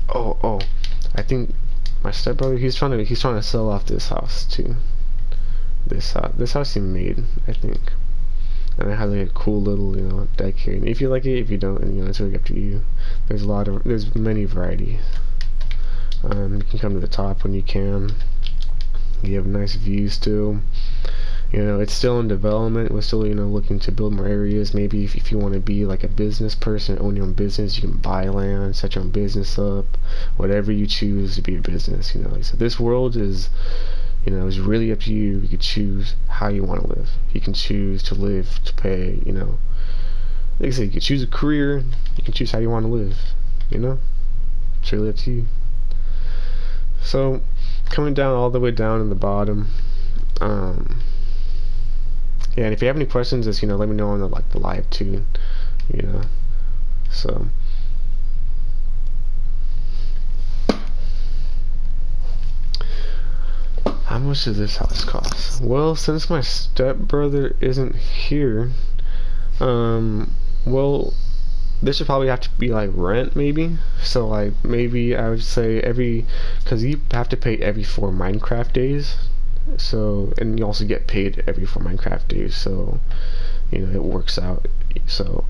oh, I think my stepbrother, he's trying to sell off this house too. This house he made, I think. And it has like a cool little, you know, deck here. And if you like it, if you don't, and you know, it's really up to you. There's many varieties. You can come to the top when you can. You have nice views too. You know, it's still in development. We're still, you know, looking to build more areas. Maybe if you want to be like a business person, own your own business, you can buy land, set your own business up, whatever you choose to be a business. You know, so this world is, you know, it's really up to you. You can choose how you want to live. You can choose to live to pay, you know. Like I said, you can choose a career. You can choose how you want to live. You know, it's really up to you. So, coming down all the way down in the bottom. Yeah, and if you have any questions, just, you know, let me know on the live too. You know, so. How much does this house cost? Well, since my stepbrother isn't here, well, this should probably have to be like rent, maybe. So like maybe I would say because you have to pay every 4 Minecraft days. So, and you also get paid every 4 Minecraft days. So, you know, it works out. So,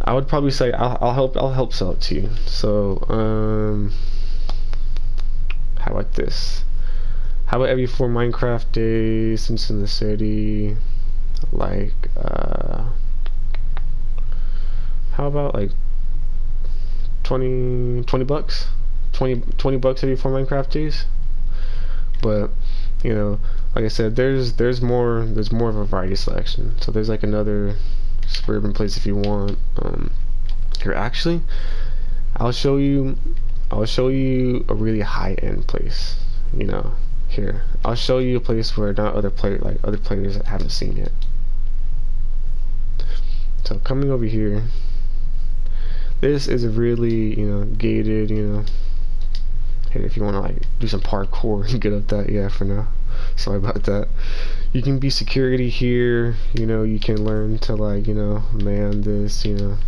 I would probably say I'll help sell it to you. So, how about this? How about every 4 Minecraft days since in the city? Like, how about like 20 bucks? 20 bucks every 4 Minecraft days? But, you know, like I said, there's more of a variety selection. So there's like another suburban place if you want. Here, actually, I'll show you a really high-end place. You know, here, I'll show you a place where not other players haven't seen yet. So coming over here, this is a really, you know, gated, you know. Hey, if you want to like do some parkour and get up that, yeah, for now. Sorry about that. You can be security here. You know, you can learn to like, you know, man this, you know,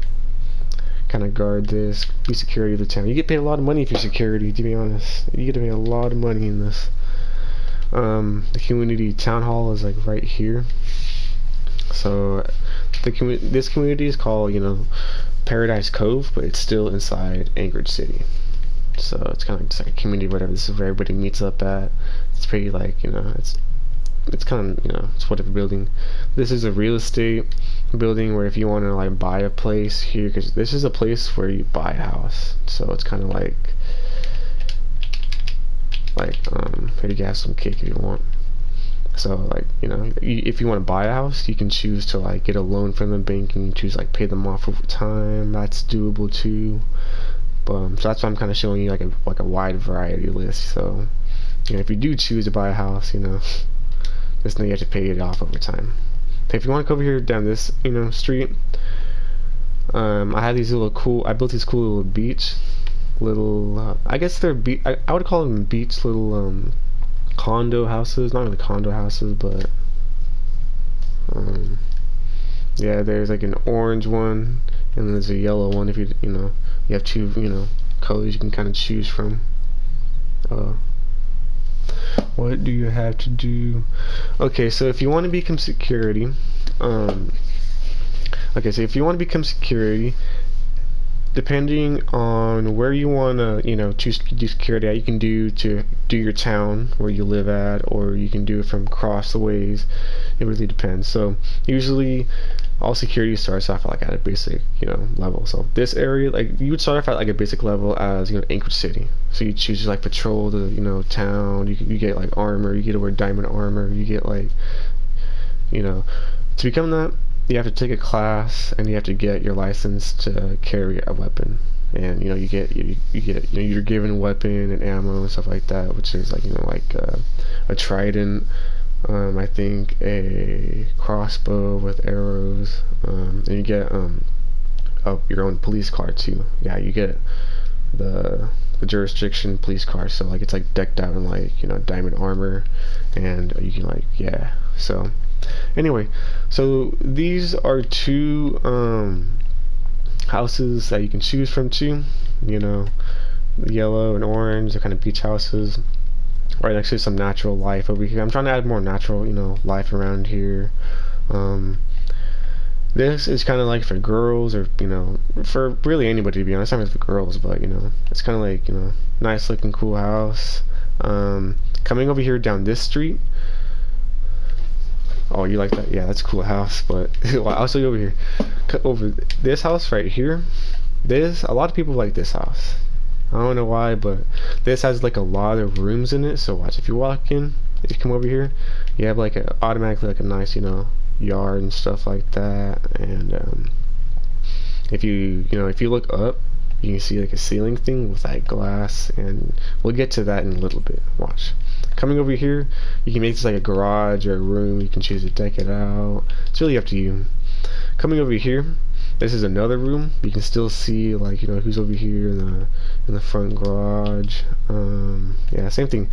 kind of guard this, be security of the town. You get paid a lot of money if you're security, to be honest. You get paid a lot of money in this. The community town hall is like right here. So this community is called, you know, Paradise Cove, but it's still inside Anchorage City. So it's kind of just like a community, whatever. This is where everybody meets up at. It's pretty like, you know, it's kind of, you know, it's whatever building. This is a real estate building where if you want to like buy a place here, because this is a place where you buy a house. So it's kind of like here you have some cake if you want. So like, you know, if you want to buy a house, you can choose to like get a loan from the bank and you choose like pay them off over time. That's doable too. So that's why I'm kind of showing you like a wide variety list. So, you know, if you do choose to buy a house, you know, just know you have to pay it off over time. So if you want to go over here down this, you know, street, I have these I built these cool little beach, I guess they're I would call them beach little condo houses. Not really condo houses, but yeah, there's like an orange one and there's a yellow one. If you know, you have 2, you know, colors you can kind of choose from. What do you have to do? Okay, so if you want to become security, depending on where you want to, you know, choose to do security at, you can do your town where you live at, or you can do it from across the ways. It really depends. So usually all security starts off like at a basic, you know, level. So this area, like, you would start off at like a basic level as, you know, Anchorage City. So you choose like patrol the, you know, town. You get like armor. You get to wear diamond armor. You get like, you know, to become that, you have to take a class and you have to get your license to carry a weapon. And you know, you get you know, you're given weapon and ammo and stuff like that, which is like, you know, like a trident. I think a crossbow with arrows, and you get your own police car too. Yeah, you get the jurisdiction police car, so like it's like decked out in like, you know, diamond armor, and you can like, yeah. So anyway, so these are 2 houses that you can choose from too. You know, yellow and orange, the kind of beach houses. Right next to some natural life over here. I'm trying to add more natural, you know, life around here. This is kind of like for girls, or you know, for really anybody, to be honest. Not even for girls, but you know, it's kind of like, you know, nice looking, cool house. Coming over here down this street. Oh, you like that? Yeah, that's a cool house. But well, I'll show you over here. Over this house right here. A lot of people like this house. I don't know why, but this has like a lot of rooms in it. So watch, if you walk in, if you come over here, you have like automatically like a nice, you know, yard and stuff like that. And if you look up, you can see like a ceiling thing with like glass, and we'll get to that in a little bit. Watch. Coming over here, you can make this like a garage or a room. You can choose to deck it out. It's really up to you. Coming over here, this is another room. You can still see, like, you know, who's over here in the front garage. Yeah, same thing.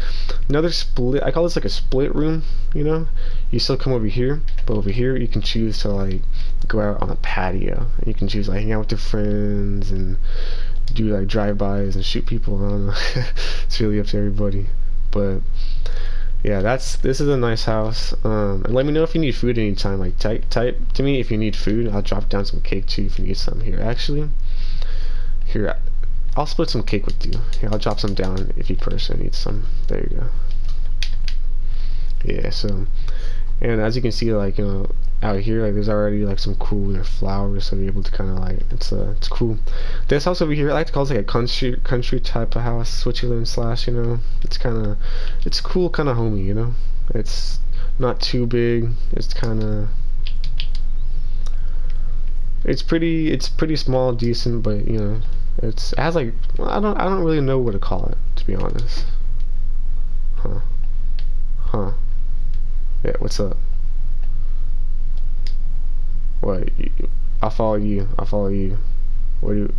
Another split. I call this like a split room. You know, you still come over here, but over here you can choose to like go out on a patio. And you can choose like hang out with your friends and do like drive-bys and shoot people. I don't know. It's really up to everybody. But yeah, this is a nice house. And let me know if you need food anytime. Like type to me if you need food. I'll drop down some cake too if you need some. Here, actually, here, I'll split some cake with you. Here, I'll drop some down if you personally need some. There you go. Yeah, so, and as you can see, like, you know, out here, like, there's already like some cool flowers, so you're able to kind of like, it's cool. This house over here, I like to call it like a country type of house, Switzerland slash, you know, it's cool, kind of homey, you know. It's not too big. It's kind of, it's pretty small, decent, but you know, it has like, well, I don't really know what to call it, to be honest. Huh. Yeah, what's up? What? I'll follow you. What do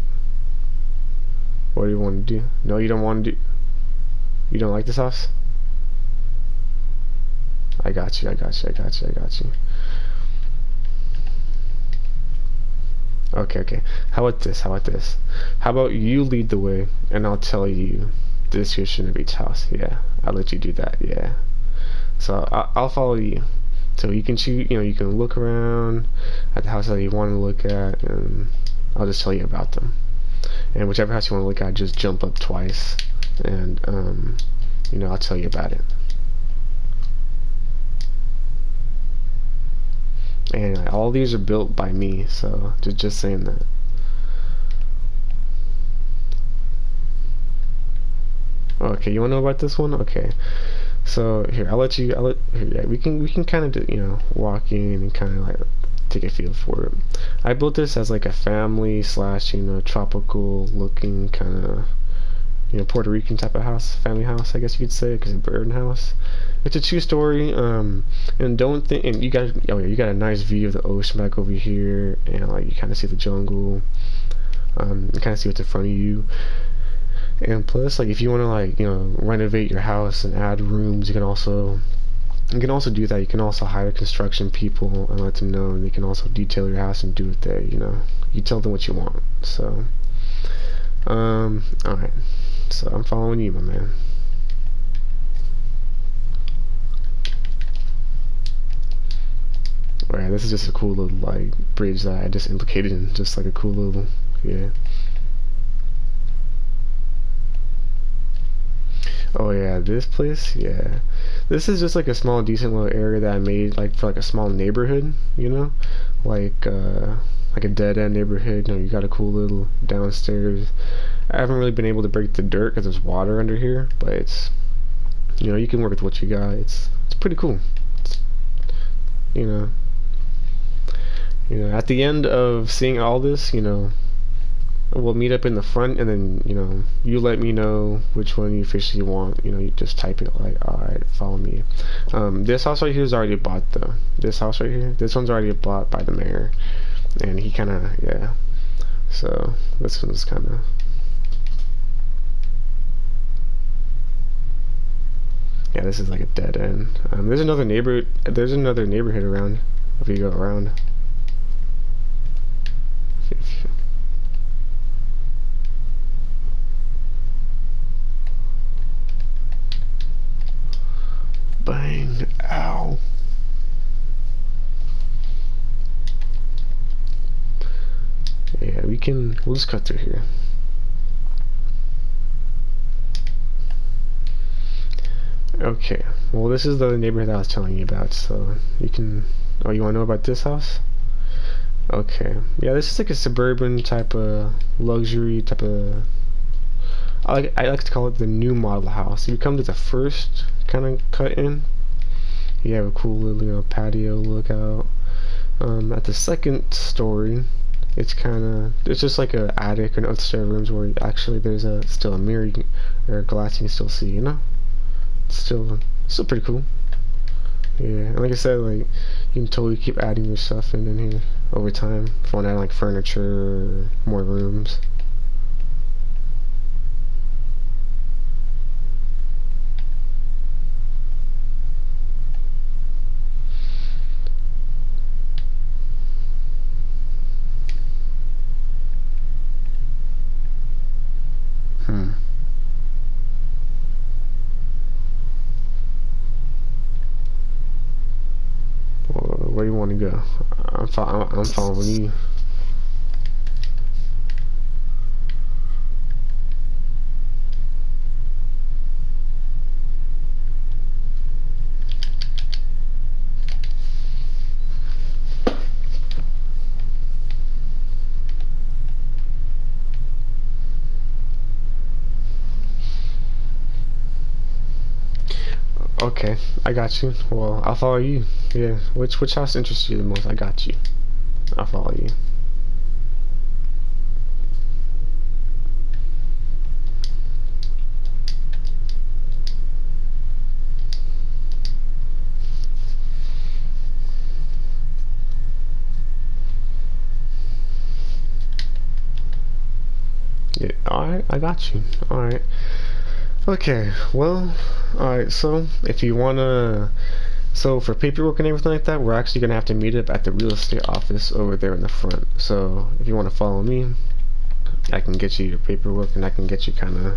you want to do? No, you don't want to do. You don't like this house? I got you. Okay. How about this? How about you lead the way, and I'll tell you the description of each house. Yeah, I'll let you do that. Yeah. So I'll follow you. So you can choose, you know, you can look around at the house that you want to look at, and I'll just tell you about them. And whichever house you want to look at, just jump up twice, and you know, I'll tell you about it. And all these are built by me, so just saying that. Okay, you want to know about this one? Okay. So here, yeah, we can kind of, you know, walk in and kind of like take a feel for it. I built this as like a family slash, you know, tropical looking kind of, you know, Puerto Rican type of house, family house, I guess you could say, because it's a bird house. It's a 2-story, and don't think, and you got, oh yeah, you got a nice view of the ocean back over here, and like you kind of see the jungle, you kind of see what's in front of you. And plus, like, if you want to, like, you know, renovate your house and add rooms, you can also do that. You can also hire construction people and let them know, and they can also detail your house and do it there. You know, you tell them what you want. So, all right. So I'm following you, my man. All right, this is just a cool little like bridge that I just implicated in, just like a cool little, yeah. Oh yeah, this place, yeah. This is just like a small, decent little area that I made like for like a small neighborhood, you know, like a dead end neighborhood. You know, you got a cool little downstairs. I haven't really been able to break the dirt because there's water under here, but it's, you know, you can work with what you got. It's pretty cool. It's, you know, at the end of seeing all this, you know, we'll meet up in the front, and then, you know, you let me know which one you officially want. You know, you just type it like, alright, follow me. This house right here is already bought though. This house right here, this one's already bought by the mayor, and he kind of, yeah. So this one's kind of, yeah, this is like a dead end. There's another neighborhood around if you go around. Bang. Ow. Yeah, we'll just cut through here. Okay, well this is the neighborhood that I was telling you about, so you can, oh, you wanna know about this house? Okay, yeah, this is like a suburban type of luxury type of, I like to call it the new model house. You come to the first kind of cut in, you have a cool little, you know, patio lookout. At the second story, it's just like an attic and upstairs rooms where actually there's still a mirror or glass you can still see, you know? It's still pretty cool. Yeah, and like I said, like you can totally keep adding your stuff in here over time if you want to add like furniture or more rooms. Well, where do you want to go? I'm following you. Okay, I got you. Well, I'll follow you. Yeah, which house interests you the most? I got you. I'll follow you. Yeah, alright, I got you. Alright. Okay, well, alright, so if you wanna, so for paperwork and everything like that, we're actually gonna have to meet up at the real estate office over there in the front. So if you wanna follow me, I can get you your paperwork and I can get you kinda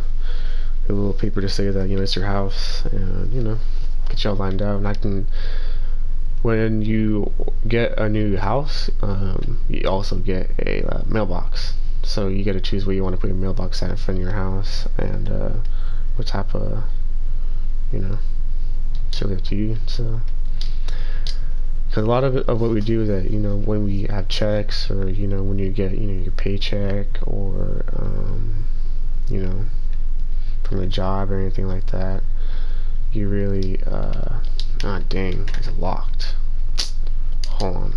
a little paper to say that, you know, it's your house and, you know, get you all lined out. And I can, when you get a new house, you also get a mailbox. So you gotta choose where you want to put your mailbox at in front of your house and what type of, you know, it's really up to you. So, because a lot of what we do is that, you know, when we have checks or, you know, when you get, you know, your paycheck or, you know, from a job or anything like that, you really, ah, dang, it's locked. Hold on.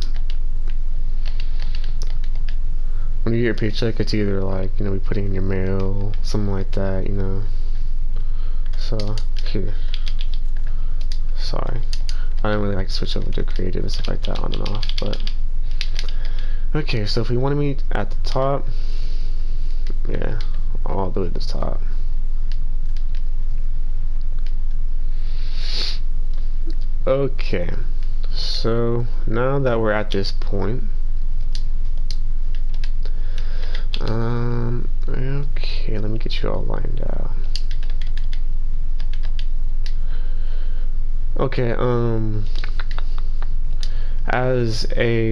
When you get your paycheck, it's either like, you know, we put it in your mail, something like that, you know. So, here. Sorry. I don't really like to switch over to creative and stuff like that on and off, but. Okay, so if we want to meet at the top, yeah, all the way to the top. Okay, so now that we're at this point, okay, let me get you all lined out. Okay, as a,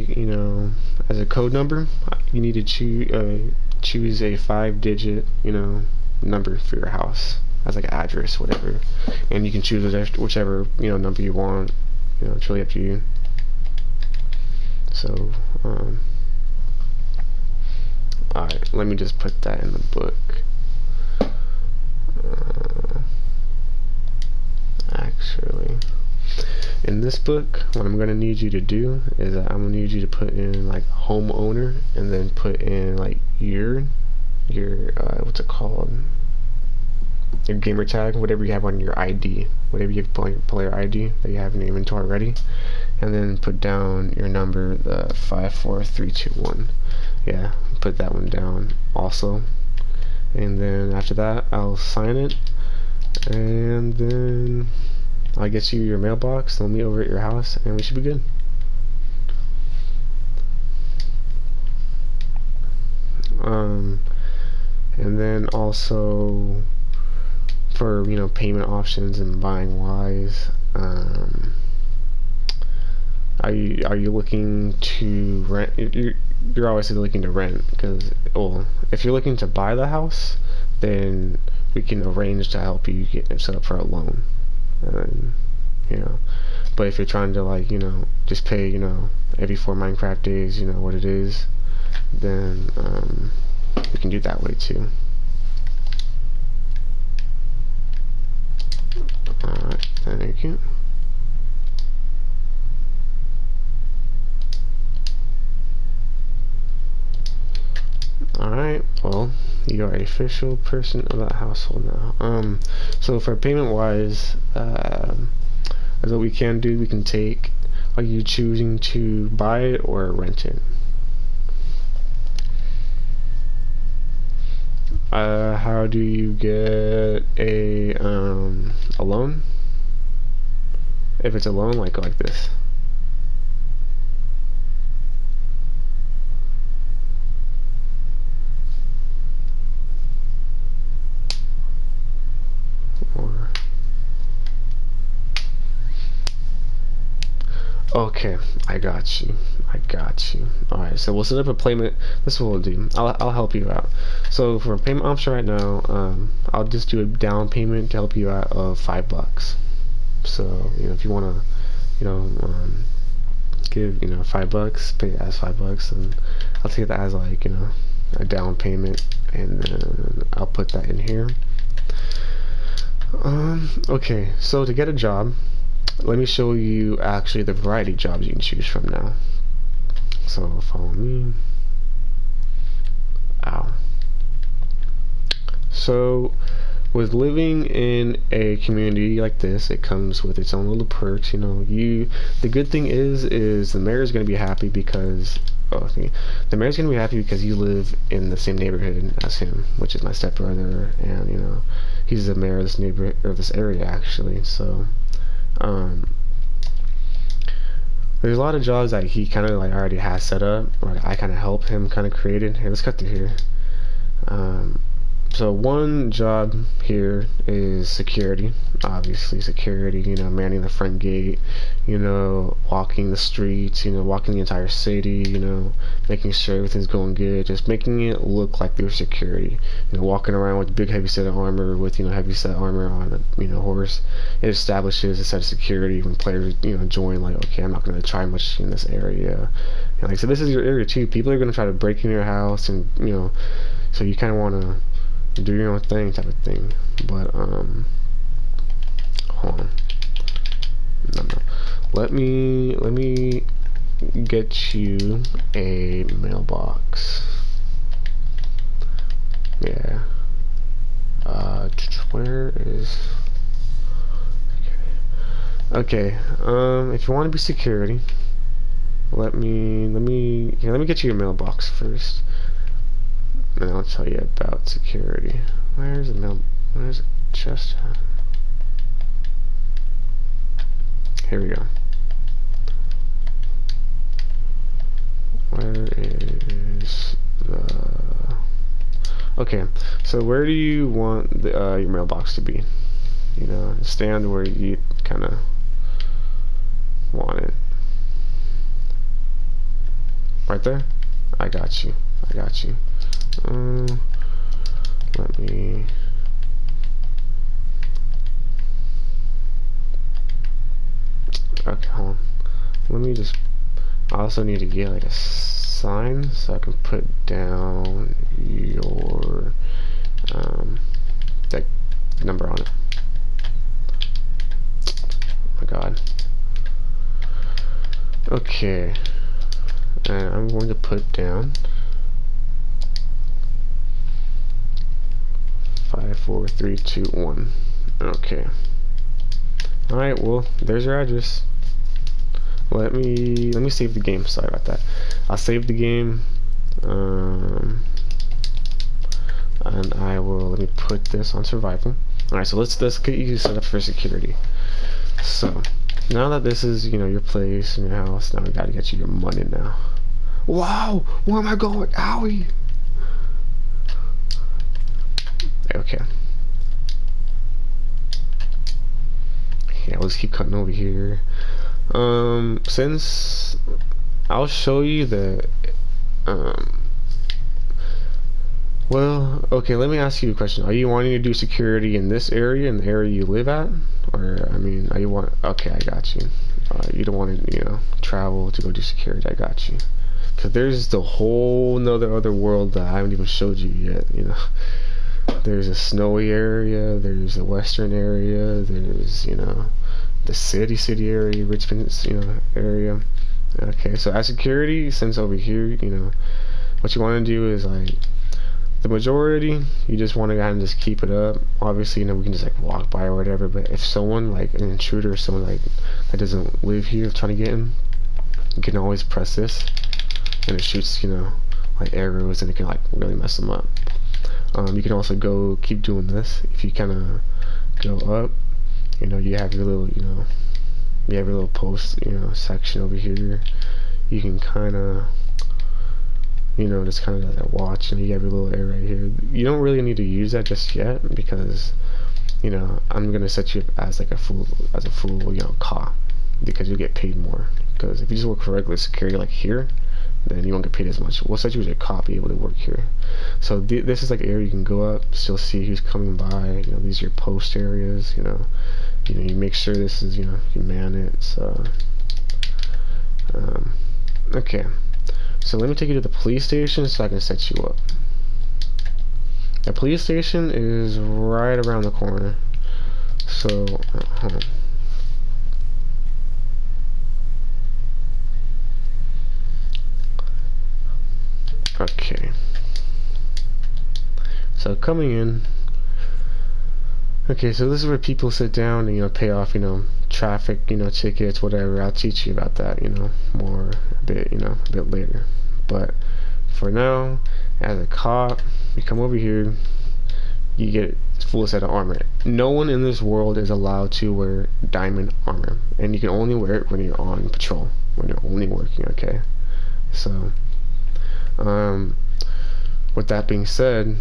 you know, as a code number, you need to choose a 5-digit, you know, number for your house as like an address, whatever, and you can choose whichever, you know, number you want. You know, it's really up to you. So, alright, let me just put that in the book. Actually, in this book, what I'm gonna need you to do is that I'm gonna need you to put in like homeowner and then put in like your what's it called? Your gamer tag, whatever you have on your ID, whatever you have on your player ID that you have in your inventory already, and then put down your number, the 54321. Yeah, put that one down also, and then after that I'll sign it, and then I'll get you your mailbox. They'll meet over at your house, and we should be good. And then also for payment options and buying wise, are you looking to rent? You're obviously looking to rent, because, well, if you're looking to buy the house, then we can arrange to help you get set up for a loan, and but if you're trying to, like, just pay every 4 Minecraft days, what it is, then we can do it that way too. Alright, thank you. Alright, well, you are an official person of that household now. So for payment wise, as what we can do, we can take, are you choosing to buy it or rent it? How do you get a loan? If it's a loan, like this. Or okay, I got you. Alright, so we'll set up a payment. This is what we'll do. I'll help you out. So for a payment option right now, I'll just do a down payment to help you out of $5. So if you want to give $5, pay it as $5, and I'll take that as like a down payment, and then I'll put that in here. Okay, so to get a job, let me show you actually the variety of jobs you can choose from now. So follow me. Ow. So with living in a community like this, it comes with its own little perks. The good thing is the mayor is going to be happy because the mayor's going to be happy because you live in the same neighborhood as him, which is my stepbrother, and he's the mayor of this neighborhood, or this area actually. So there's a lot of jobs that he kind of like already has set up, or I kind of help him kind of create it. Here, let's cut through here. So one job here is security. Obviously security, manning the front gate, walking the streets, walking the entire city, making sure everything's going good, just making it look like there's security. Walking around with big heavy set of armor, with heavy set armor on a horse. It establishes a set of security when players join, like, okay, I'm not going to try much in this area. And like, so this is your area too. People are going to try to break in your house, and so you kind of want to do your own thing, type of thing. But hold on. No. Let me get you a mailbox. Yeah. Where is? Okay. If you want to be security, let me get you a mailbox first. And I'll tell you about security. Where's the chest at? Here we go. Where is the... Okay, so where do you want the, your mailbox to be? Stand where you kind of want it. Right there? I got you. Let me... Okay, hold on. Let me just... I also need to get like a sign so I can put down your that number on it. Oh my god. Okay. And I'm going to put down 5, 4, 3, 2, 1. Okay. Alright, well, there's your address. Let me save the game. Sorry about that. I'll save the game. And I will, let me put this on survival. Alright, so let's get you set up for security. So now that this is, your place and your house, now we gotta get you your money now. Wow! Where am I going? Owie! Okay. Yeah, let's keep cutting over here. Since I'll show you the well, okay, let me ask you a question. Are you wanting to do security in this area, in the area you live at? Or, I mean, are you want, okay, I got you. You don't want to, you know, travel to go do security, I got you. Because there's the whole other world that I haven't even showed you yet, you know. There's a snowy area, there's a western area, there's, you know, the city area, Richmond, you know, area. Okay, so as security, since over here, you know, what you want to do is, like, the majority, you just want to kind of just keep it up. Obviously, you know, we can just like walk by or whatever, but if someone like an intruder or someone like that doesn't live here trying to get in, you can always press this and it shoots, you know, like arrows, and it can like really mess them up. You can also keep doing this. If you kind of go up, you know, you have your little, you know, you have your little post, you know, section over here. You can kind of, you know, just kind of watch, and you have your little area right here. You don't really need to use that just yet because, you know, I'm gonna set you up as like a full, you know, cop, because you'll get paid more. Because if you just work for regular security like here, then you won't get paid as much. We'll set you as a cop, be able to work here. So this is like an area you can go up, still see who's coming by. You know, these are your post areas. You know, you make sure this is, you know, you man it. So, okay. So let me take you to the police station so I can set you up. The police station is right around the corner. So, hold on. Okay. So coming in. Okay, so this is where people sit down and, you know, pay off, you know, traffic, you know, tickets, whatever. I'll teach you about that, you know, more a bit later. But for now, as a cop, you come over here, you get a full set of armor. No one in this world is allowed to wear diamond armor, and you can only wear it when you're on patrol, when you're only working. Okay, so with that being said,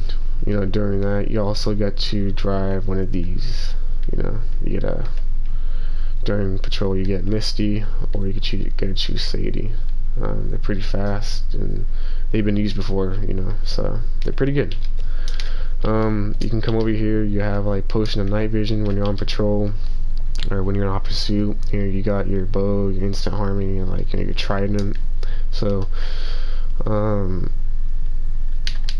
you know, during that you also get to drive one of these. You know, you get during patrol you get Misty, or you get to choose Sadie. They're pretty fast and they've been used before, you know, so they're pretty good. You can come over here. You have like potion of night vision when you're on patrol, or when you're in hot pursuit. You know, you got your bow, your instant harmony, and like, you know, your trident. So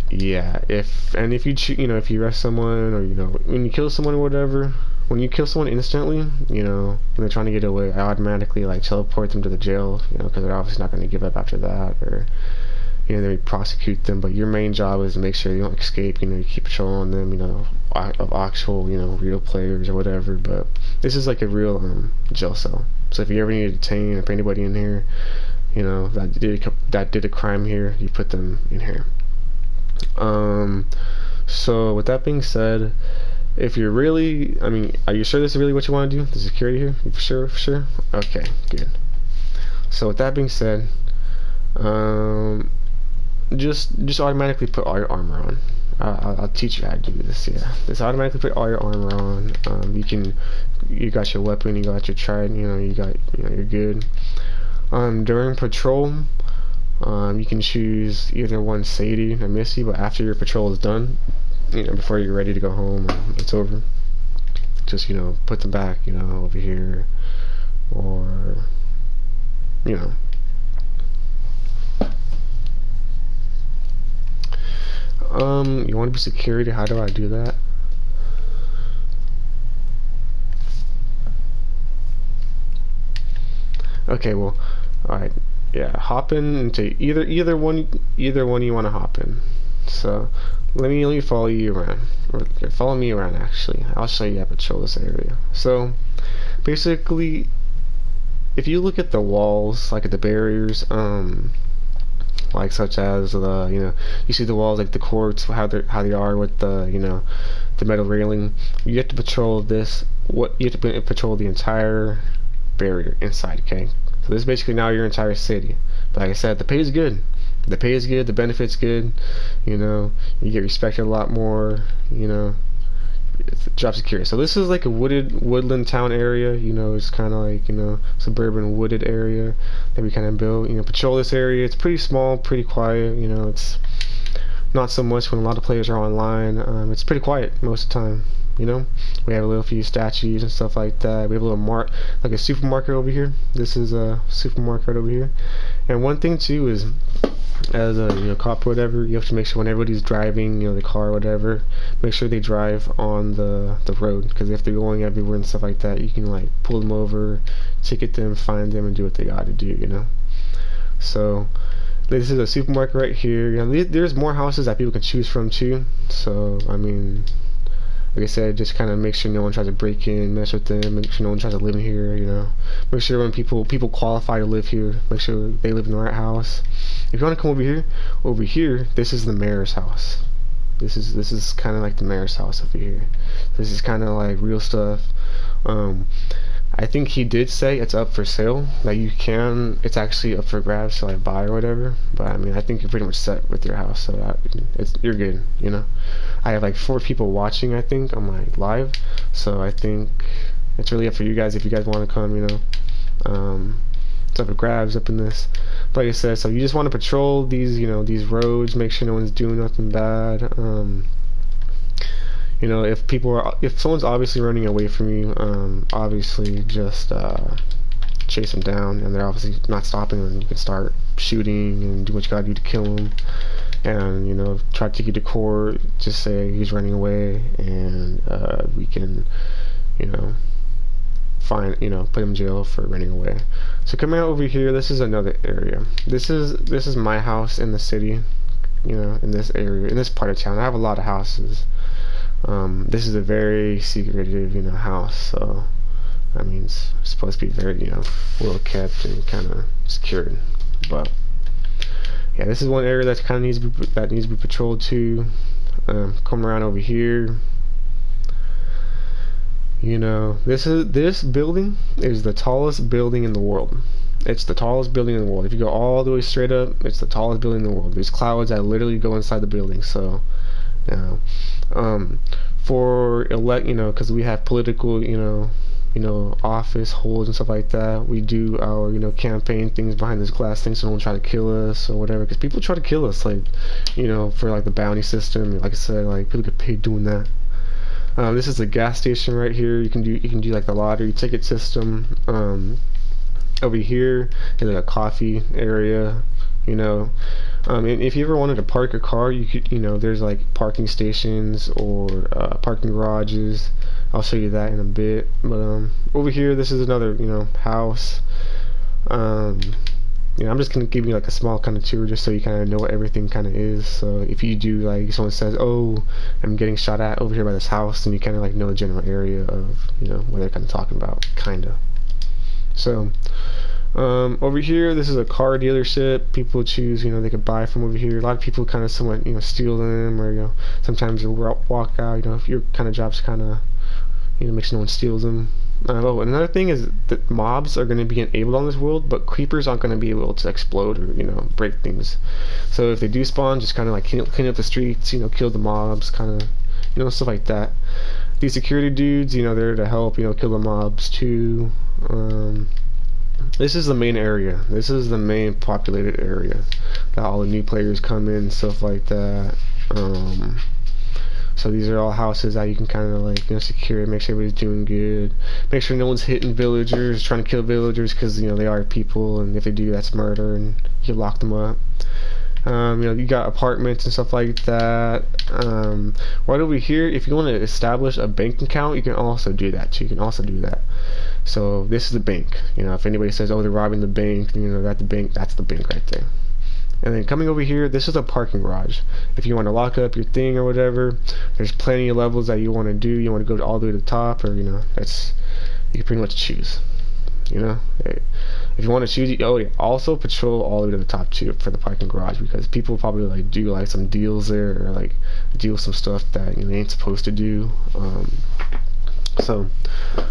yeah, if you know, if you arrest someone, or, you know, when you kill someone or whatever, when you kill someone instantly, you know, when they're trying to get away, I automatically like teleport them to the jail, you know, because they're obviously not going to give up after that, or, you know, they prosecute them. But your main job is to make sure you don't escape. You know, you keep patrol on them, you know, of actual, you know, real players or whatever. But this is like a real jail cell. So if you ever need to detain, if anybody in here, you know, that did a crime here, you put them in here. So with that being said, if you're really, I mean, are you sure this is really what you want to do? The security here? You for sure? Okay, good. So with that being said, just automatically put all your armor on. I'll teach you how to do this. Yeah, just automatically put all your armor on. You got your weapon, you got your trident, you know, you're good. During patrol, you can choose either one Sadie or Missy, but after your patrol is done, you know, before you're ready to go home or it's over, just, you know, put them back, you know, over here, or, you know. You want to be security? How do I do that? Okay, well, alright, yeah, hop in into either one you want to hop in. So let me follow you around, or follow me around. Actually, I'll show you how to patrol this area. So basically, if you look at the walls, like at the barriers, like such as the, you know, you see the walls, like the courts, how they are with the, you know, the metal railing. You have to patrol this. You have to patrol the entire barrier inside. Okay, so this is basically now your entire city. But like I said, the pay is good. The pay is good. The benefits good. You know, you get respected a lot more. You know, it's job security. So this is like a woodland town area. You know, it's kind of like, you know, suburban wooded area that we kind of built. You know, patrol this area. It's pretty small, pretty quiet. You know, it's not so much when a lot of players are online. It's pretty quiet most of the time. You know, we have a little few statues and stuff like that. We have a little like a supermarket over here. This is a supermarket over here. And one thing too is, as a, you know, cop or whatever, you have to make sure when everybody's driving, you know, the car or whatever, make sure they drive on the road, because if they're going everywhere and stuff like that, you can like pull them over, ticket them, find them, and do what they got to do. You know. So this is a supermarket right here. You know, there's more houses that people can choose from too. So I mean, like I said, just kind of make sure no one tries to break in, mess with them, make sure no one tries to live in here, you know. Make sure when people qualify to live here, make sure they live in the right house. If you want to come over here, this is the mayor's house. This is kind of like the mayor's house over here. This is kind of like real stuff. I think he did say it's up for sale. Like it's actually up for grabs to like buy or whatever. But I mean, I think you're pretty much set with your house, so you're good, you know. I have like 4 people watching, I think, on my live, so I think it's really up for you guys if you guys want to come, you know. It's up for grabs up in this. But like I said, so you just want to patrol these, you know, these roads, make sure no one's doing nothing bad. You know, if someone's obviously running away from you, obviously just chase them down, and they're obviously not stopping, and you can start shooting and do what you gotta do to kill them. And, you know, try to take you to court, just say he's running away, and we can, you know, put him in jail for running away. So coming out over here, this is another area. This is my house in the city, you know, in this area, in this part of town. I have a lot of houses. This is a very secretive, you know, house, so I mean, it's supposed to be very, you know, well kept and kind of secured. But yeah, this is one area that kind of needs to be patrolled too. Come around over here. You know, this building is the tallest building in the world. It's the tallest building in the world. If you go all the way straight up, it's the tallest building in the world. There's clouds that literally go inside the building. So, you know, you know, because we have political, you know, office holds and stuff like that. We do our, you know, campaign things behind this glass thing, so no one try to kill us or whatever. Because people try to kill us, like, you know, for like the bounty system. Like I said, like people get paid doing that. This is a gas station right here. You can do like the lottery ticket system. Over here is like a coffee area, you know. And if you ever wanted to park a car, you could, you know, there's like parking stations or parking garages. I'll show you that in a bit. But over here, this is another, you know, house. You know, I'm just gonna give you like a small kind of tour just so you kind of know what everything kind of is. So if you do, like, someone says, "Oh, I'm getting shot at over here by this house," then you kind of like know the general area of, you know, what they're kind of talking about, kinda. So over here, this is a car dealership. People choose, you know, they could buy from over here. A lot of people kind of somewhat, you know, steal them, or, you know, sometimes they walk out. You know, if your kind of job's kind of, you know, make sure no one steals them. Oh, another thing is that mobs are going to be enabled on this world, but creepers aren't going to be able to explode or, you know, break things. So if they do spawn, just kind of like clean up the streets, you know, kill the mobs, kind of, you know, stuff like that. These security dudes, you know, they're to help, you know, kill the mobs too. This is the main area. This is the main populated area that all the new players come in, stuff like that. So these are all houses that you can kind of like, you know, secure, make sure everybody's doing good, make sure no one's hitting villagers, trying to kill villagers, because, you know, they are people, and if they do, that's murder, and you lock them up. You know, you got apartments and stuff like that. Right over here, if you want to establish a bank account, you can also do that too. You can also do that. So this is the bank. You know, if anybody says, "Oh, they're robbing the bank," you know, that's the bank right there. And then coming over here, this is a parking garage. If you want to lock up your thing or whatever, there's plenty of levels that you want to do. You want to go all the way to the top, or, you know, you can pretty much choose. You know, if you want to choose, oh yeah, also patrol all the way to the top too for the parking garage, because people probably like do like some deals there, or like deal some stuff that, you know, they ain't supposed to do. So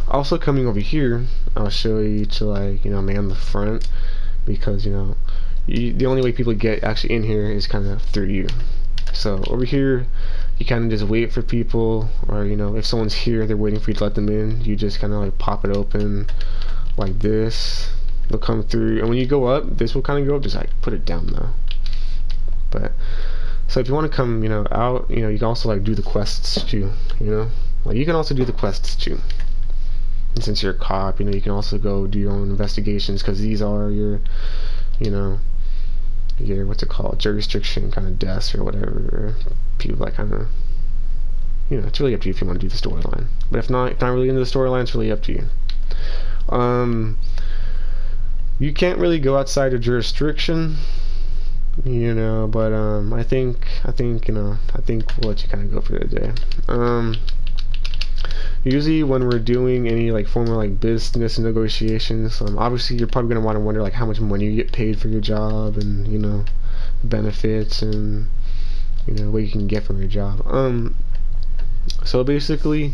also coming over here, I'll show you to, like, you know, man the front, because, you know, the only way people get actually in here is kind of through you. So over here, you kind of just wait for people, or you know, if someone's here, they're waiting for you to let them in. You just kind of like pop it open like this. They'll come through, and when you go up, this will kind of go up. Just like put it down though. But so if you want to come, you know, out, you know, you can also like do the quests too. You know, like you can also do the quests too. And since you're a cop, you know, you can also go do your own investigations, because these are your, you know, your, what's it called, jurisdiction kind of deaths or whatever, or people like kind of, you know, it's really up to you if you want to do the storyline. But if not really into the storyline, it's really up to you. You can't really go outside of jurisdiction, you know, but I think you know, I think we'll let you kind of go for the day. Usually when we're doing any like form of like business negotiations, obviously you're probably gonna want to wonder like how much money you get paid for your job, and you know, benefits, and you know, what you can get from your job. So basically,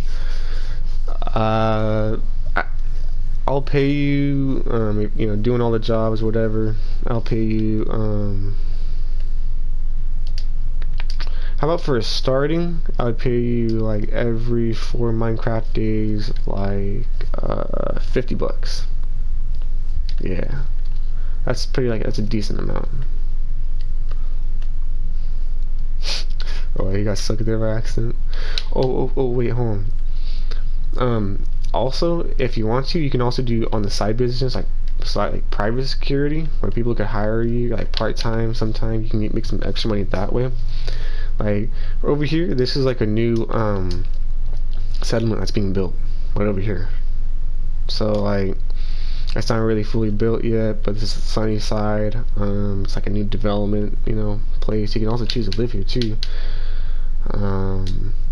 I'll pay you, you know, doing all the jobs, whatever. I'll pay you, how about for starting, I would pay you like every 4 Minecraft days, like, 50 bucks. Yeah. That's pretty, like, that's a decent amount. Oh, you got stuck there by accident. Oh, wait, hold on. Also, if you want to, you can also do on the side business, like private security, where people could hire you like part-time. Sometimes you can make some extra money that way. Like over here, this is like a new settlement that's being built right over here. So like, it's not really fully built yet, but this is the sunny side. It's like a new development, you know, place. You can also choose to live here too.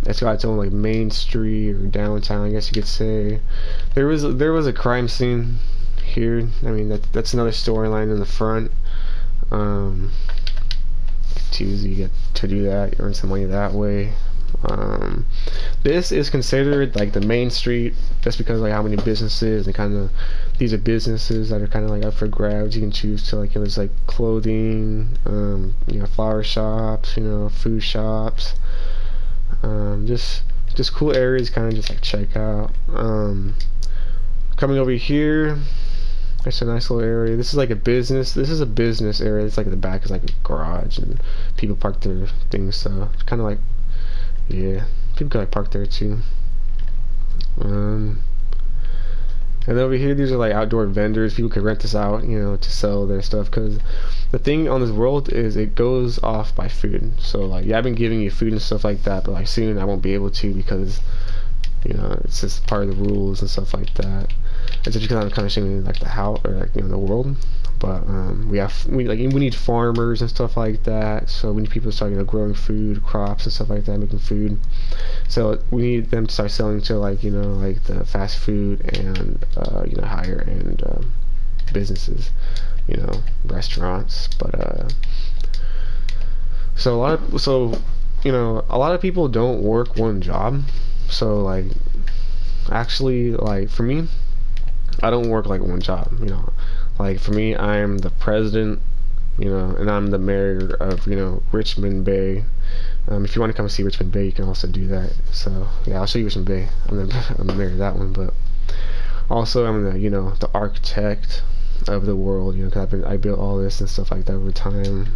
It's got its own like main street or downtown, I guess you could say. There was a crime scene here. I mean, that's another storyline in the front. You get to do that, you earn some money that way. This is considered like the main street just because like how many businesses, and kind of these are businesses that are kind of like up for grabs. You can choose to like, there's like clothing, you know, flower shops, you know, food shops, just cool areas kind of just like check out. Coming over here, it's a nice little area. This is like a business. This is a business area. It's like in the back is like a garage, and people park their things. So it's kind of like, yeah, people can like park there too. And over here, these are like outdoor vendors. People could rent this out, you know, to sell their stuff. Because the thing on this world is it goes off by food. So like, yeah, I've been giving you food and stuff like that, but like soon I won't be able to, because you know, it's just part of the rules and stuff like that. It's just because I'm kind of showing like the house, or like, you know, the world. But we need farmers and stuff like that. So we need people to start, you know, growing food, crops and stuff like that, making food. So we need them to start selling to like, you know, like the fast food and you know, higher end businesses, you know, restaurants. But so you know, a lot of people don't work one job. So like, actually, like for me, I don't work like one job, you know. Like for me, I'm the president, you know, and I'm the mayor of, you know, Richmond Bay. If you want to come see Richmond Bay, you can also do that. So yeah, I'll show you Richmond Bay. I'm the mayor of that one. But also I'm the, you know, the architect of the world, you know, because I built all this and stuff like that over time.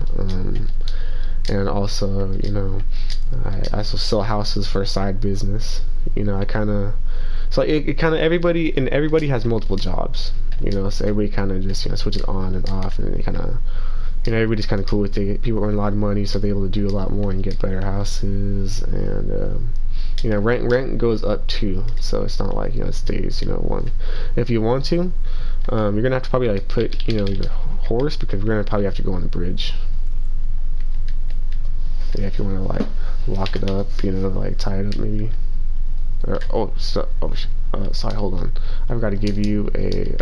And also, you know, I also sell houses for a side business. You know, I kind of, so it kind of, everybody has multiple jobs, you know, so everybody kind of just, you know, switches on and off, and they kind of, you know, everybody's kind of cool with it. People earn a lot of money, so they're able to do a lot more and get better houses. And you know, rent goes up too, so it's not like, you know, it stays, you know, one. If you want to, you're gonna have to probably like put, you know, your horse, because we're gonna probably have to go on the bridge. Yeah, if you want to like lock it up, you know, like tie it up maybe. Or sorry, hold on. I've got to give you a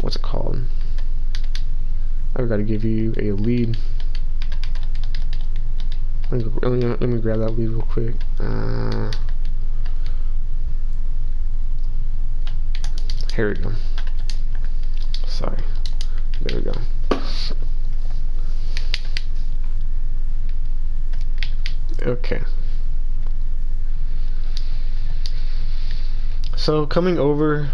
what's it called? I've got to give you a lead. Let me grab that lead real quick. Here we go. Sorry. There we go. Okay. So coming over,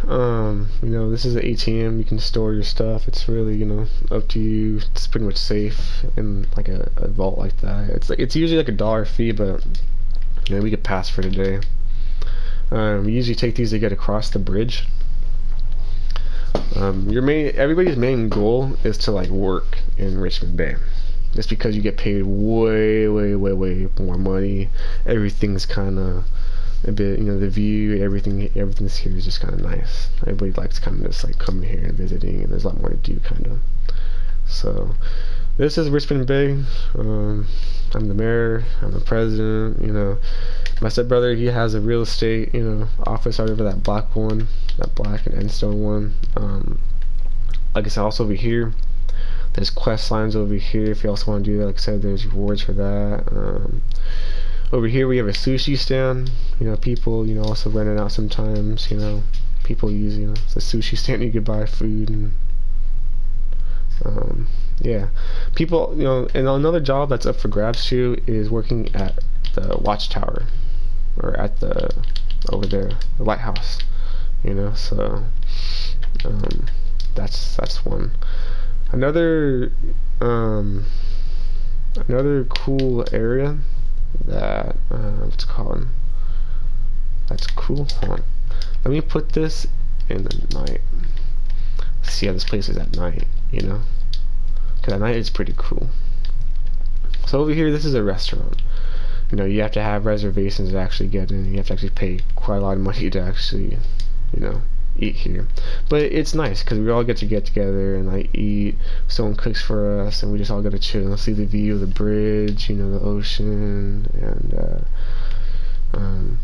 this is an ATM. You can store your stuff. It's really, up to you. It's pretty much safe in like a vault like that. It's usually like $1 fee, but we could pass for today. We usually take these to get across the bridge. Everybody's main goal is to like work in Richmond Bay. Just because you get paid way more money. Everything's kind of a bit, the view, everything's here is just kind of nice. Everybody likes kind of just like coming here and visiting, and there's a lot more to do, kind of. So this is Richmond Bay. I'm the mayor. I'm the president. My stepbrother, he has a real estate, office out over that black one, that black and endstone one. Like I said, also over here, there's quest lines over here. If you also want to do that, like I said, there's rewards for that. Over here we have a sushi stand. People, also rent it out sometimes. People use, it's a sushi stand. You could buy food and, yeah. People, and another job that's up for grabs too is working at the watchtower, or at over there, the lighthouse. So that's one. Another cool area that what's it called? That's cool. Hold on. Let me put this in the night. See how this place is at night, because at night it's pretty cool. So over here, this is a restaurant. You have to have reservations to actually get in. You have to actually pay quite a lot of money to actually, eat here. But it's nice because we all get together and like eat. Someone cooks for us, and we just all get to chill and see the view of the bridge, the ocean, and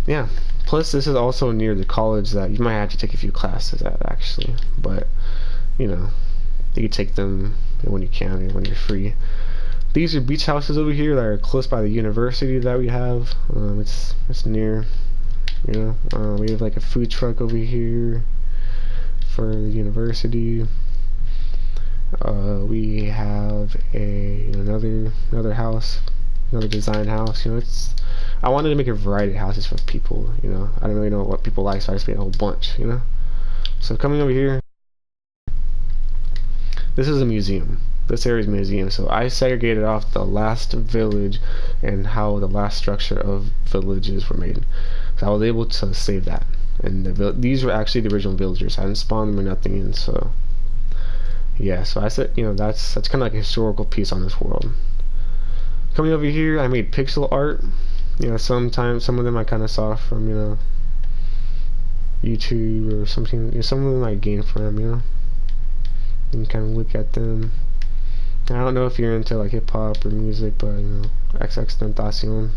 yeah. Plus, this is also near the college that you might have to take a few classes at, actually. But you can take them when you can or when you're free. These are beach houses over here that are close by the university that we have. It's near. We have like a food truck over here for the university. We have another house, another design house. I wanted to make a variety of houses for people. I don't really know what people like, so I just made a whole bunch. So coming over here, this is a museum. This area is a museum. So I segregated off the last village and how the last structure of villages were made. So I was able to save that. And these were actually the original villagers. I didn't spawn them or nothing in. So yeah. So I said, that's kind of like a historical piece on this world. Coming over here, I made pixel art. Sometimes some of them I kind of saw from YouTube or something. Some of them I gained from You can kind of look at them. I don't know if you're into like hip hop or music, but XXXTentacion.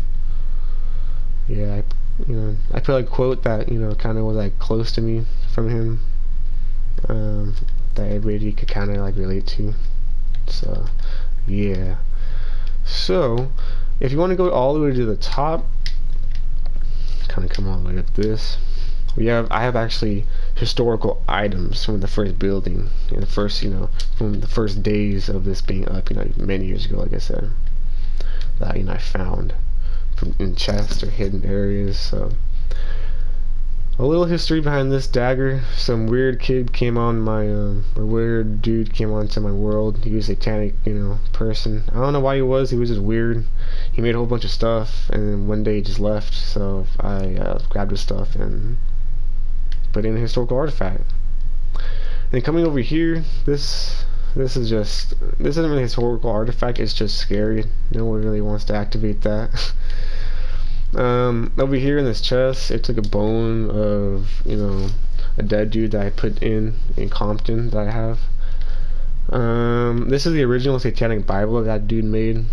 Yeah, I put like a quote that kind of was like close to me from him, that everybody could kind of like relate to. So yeah. So if you want to go all the way to the top, kind of come all the way up this. I have actually historical items from the first building, from the first days of this being up, many years ago, like I said, that I found in chests or hidden areas. So a little history behind this dagger. Some weird kid came on my or weird dude came onto my world. He was a satanic person. I don't know why he was just weird. He made a whole bunch of stuff, and then one day he just left. So I grabbed his stuff and put in a historical artifact. And coming over here, this isn't really a historical artifact. It's just scary. No one really wants to activate that. Over here in this chest, it took a bone of a dead dude that I put in Compton that I have. This is the original Satanic Bible that dude made.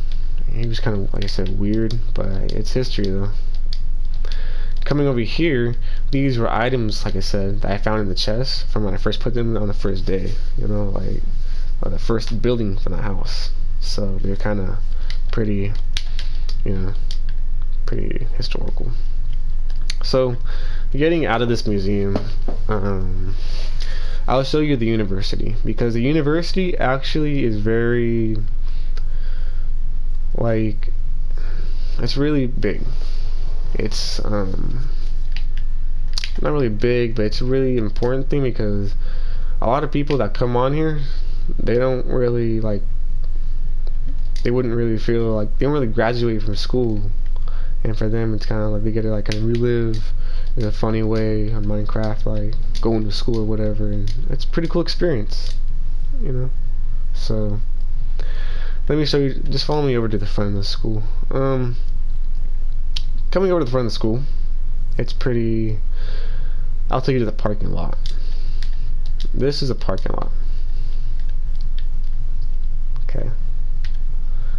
He was kind of, like I said, weird, but it's history though. Coming over here, these were items, like I said, that I found in the chest from when I first put them on the first day, like the first building from the house. So they're kind of pretty, pretty historical. So getting out of this museum, I'll show you the university, because the university actually is very, like, It's really big. It's not really big, but it's a really important thing because a lot of people that come on here, they don't really like, they wouldn't really feel like, they don't really graduate from school, and for them it's kind of like they get to like kind of relive in a funny way on Minecraft, like going to school or whatever, and it's a pretty cool experience, you know. So let me show you, just follow me over to the front of the school. Coming over to the front of the school, it's pretty, I'll take you to the parking lot. This is a parking lot. Okay.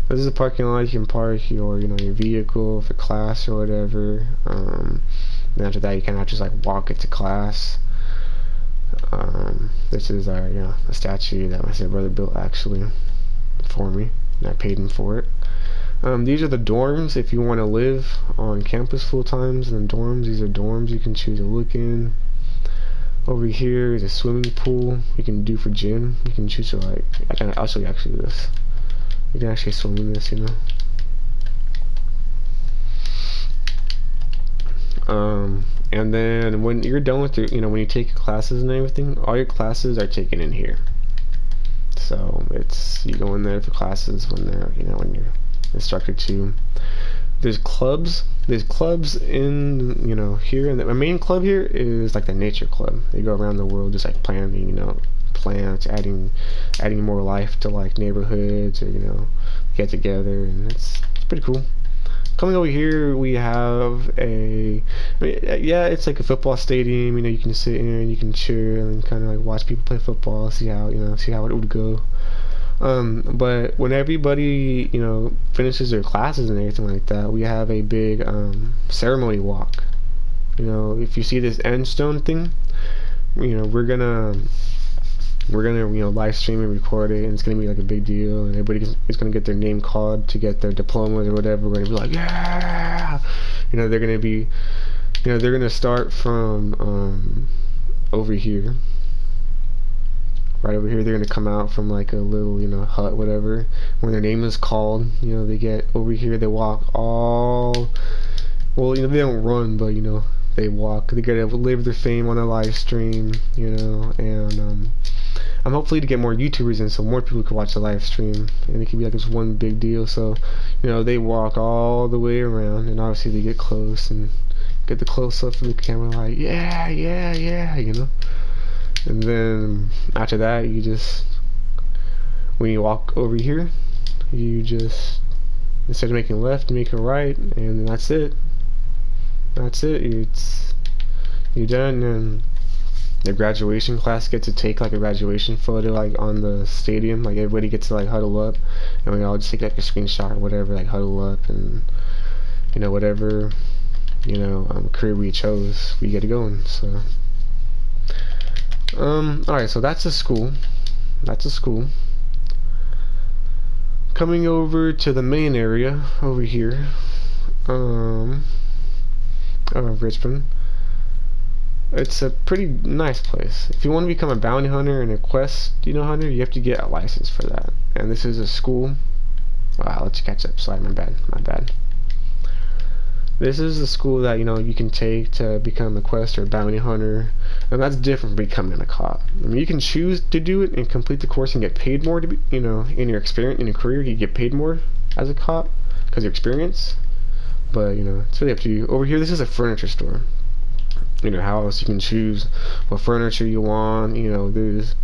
This is a parking lot. You can park your, you know, your vehicle for class or whatever. Then after that, you can just like walk it to class. This is our, you know, a statue that my brother built actually for me, and I paid him for it. These are the dorms if you want to live on campus full times. And dorms, these are dorms you can choose to look in. Over here is a swimming pool you can do for gym. You can choose to like, I'll show you actually this. You can actually swim in this, you know. And then when you're done with your, you know, when you take your classes and everything, all your classes are taken in here. So it's, you go in there for classes when they're, you know, when you're instructed to. There's clubs in, you know, here, and my main club here is like the nature club. They go around the world just like planting, you know, plants, adding more life to like neighborhoods, or, you know, get together, and it's pretty cool. Coming over here, we have a, I mean, yeah, it's like a football stadium. You know, you can sit in and you can cheer and kind of like watch people play football, see how, you know, see how it would go. But when everybody, you know, finishes their classes and everything like that, we have a big ceremony walk. You know, if you see this end stone thing, you know, we're gonna you know, live stream and record it, and it's gonna be like a big deal, and everybody is gonna get their name called to get their diplomas or whatever. We're gonna be like, yeah, you know, they're gonna be, you know, they're gonna start from over here. Right over here, they're gonna come out from like a little, you know, hut, whatever. When their name is called, you know, they get over here. They walk all, well, you know, they don't run, but you know, they walk. They gotta live their fame on a live stream, you know. And I'm hopefully to get more YouTubers in, so more people can watch the live stream, and it can be like this one big deal. So, you know, they walk all the way around, and obviously they get close and get the close up of the camera, like yeah, yeah, yeah, you know. And then after that, you just, when you walk over here, you just, instead of making left, you make a right, and that's it. That's it. You're done, and the graduation class gets to take like a graduation photo like on the stadium. Like everybody gets to like huddle up, and we all just take like a screenshot or whatever, like huddle up, and you know, whatever, you know, career we chose, we get to go in. So. Alright, so that's a school. That's a school. Coming over to the main area over here, of Richmond. It's a pretty nice place. If you want to become a bounty hunter and a quest, you know, hunter, you have to get a license for that. And this is a school. I'll let you catch up. Sorry, my bad. This is the school that, you know, you can take to become a quest or a bounty hunter, and that's different from becoming a cop. I mean, you can choose to do it and complete the course and get paid more to be, you know, in your experience, in your career, you get paid more as a cop because of your experience. But you know, it's really up to you. Over here, this is a furniture store. In your house, you can choose what furniture you want. You know, there's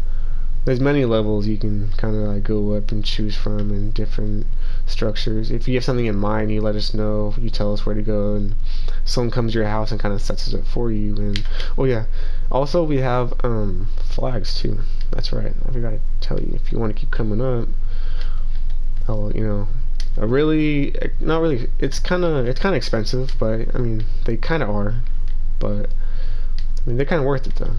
many levels you can kind of like go up and choose from in different structures. If you have something in mind, you let us know. You tell us where to go, and someone comes to your house and kind of sets it up for you. And oh yeah, also we have flags too. That's right, I forgot to tell you. If you want to keep coming up, I'll, you know, not really. It's kind of expensive, but I mean they kind of are. But I mean they're kind of worth it though.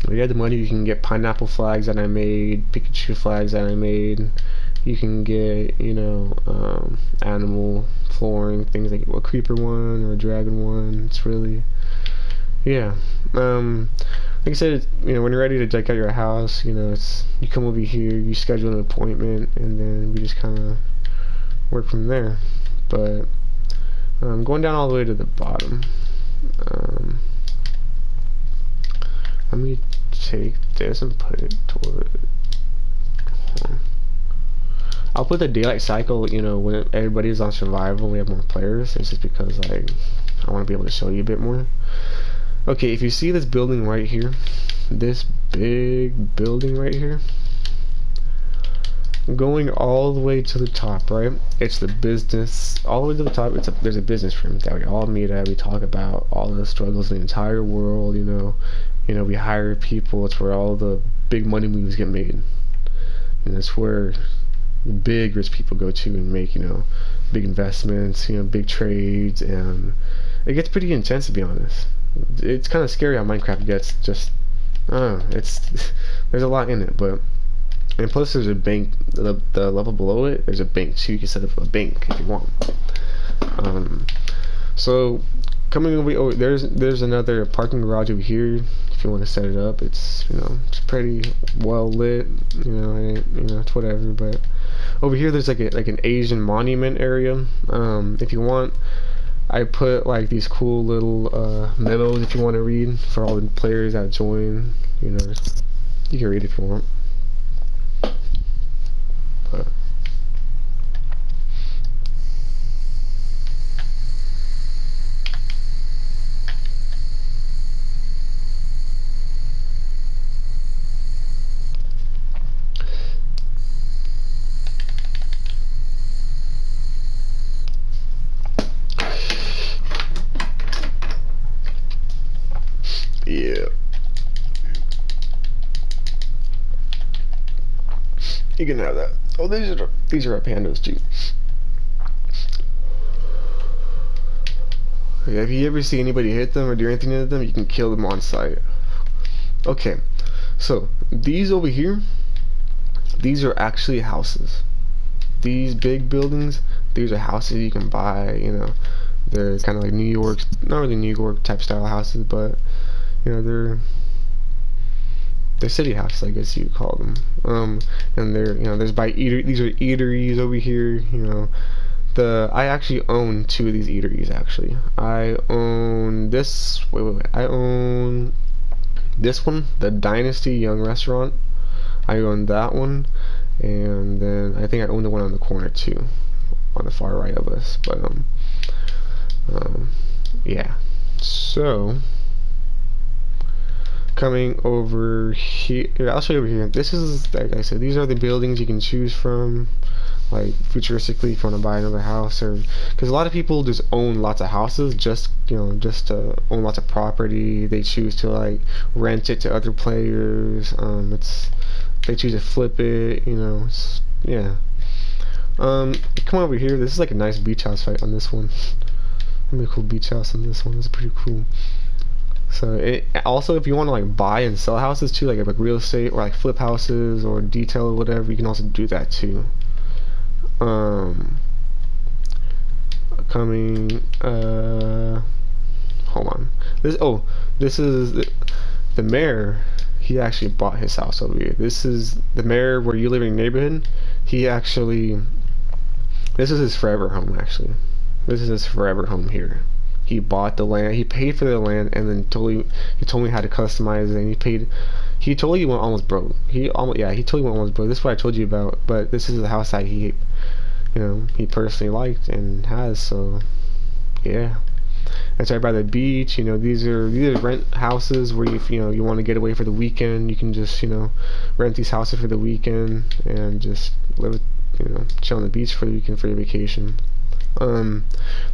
If you have the money, you can get pineapple flags that I made, Pikachu flags that I made. You can get, you know, animal flooring, things like a creeper one or a dragon one. It's really, yeah. Like I said, you know, when you're ready to deck out your house, you know, you come over here, you schedule an appointment, and then we just kind of work from there. But Going down all the way to the bottom. Let me take this and put it toward. I'll put the daylight cycle, you know, when everybody's on survival and we have more players. It's just because like I want to be able to show you a bit more. Okay, if you see this building right here, this big building right here, going all the way to the top, right? It's the business, all the way to the top. There's a business room that we all meet at. We talk about all the struggles in the entire world. You know, we hire people. It's where all the big money moves get made, and it's where the big rich people go to and make, you know, big investments, you know, big trades, and it gets pretty intense, to be honest. It's kind of scary how Minecraft gets. Just I don't know, it's there's a lot in it, but and plus there's a bank. The level below it, there's a bank too. You can set up a bank if you want. So coming over, oh, there's another parking garage over here. If you want to set it up, it's, you know, it's pretty well lit. You know, it's whatever. But over here, there's like an Asian monument area. If you want, I put like these cool little memos if you want to read for all the players that join. You know, you can read if you want. But yeah, you can have that. Oh, these are our pandas too. Okay, if you ever see anybody hit them or do anything to them, you can kill them on sight. Okay, so these over here, these are actually houses. These big buildings, these are houses you can buy. You know, they're kind of like New York, not really New York type style houses, but you know, they're city houses, I guess you would call them. And they're, you know, these are eateries over here. You know, I actually own 2 of these eateries. Actually, I own this. I own this one, the Dynasty Young Restaurant. I own that one, and then I think I own the one on the corner too, on the far right of us. But yeah. So coming over here, I'll show you over here. This is, like I said, these are the buildings you can choose from, like futuristically, if you want to buy another house, or because a lot of people just own lots of houses, just, you know, just to own lots of property. They choose to like rent it to other players. They choose to flip it. You know, yeah. Come over here. This is like a nice beach house right on this one. Really cool beach house on this one. It's pretty cool. So also, if you want to like buy and sell houses too, like real estate, or like flip houses or detail or whatever, you can also do that too. Coming hold on. This is the mayor. He actually bought his house over here. This is the mayor where you live in your neighborhood. This is his forever home. Actually, this is his forever home here. He bought the land. He paid for the land, and then he told me how to customize it. And he totally went almost broke. He totally went almost broke. This is what I told you about. But this is the house that he, you know, he personally liked and has. So yeah, it's right by the beach. You know, these are rent houses where you know, you want to get away for the weekend. You can just, you know, rent these houses for the weekend and just live, you know, chill on the beach for the weekend for your vacation.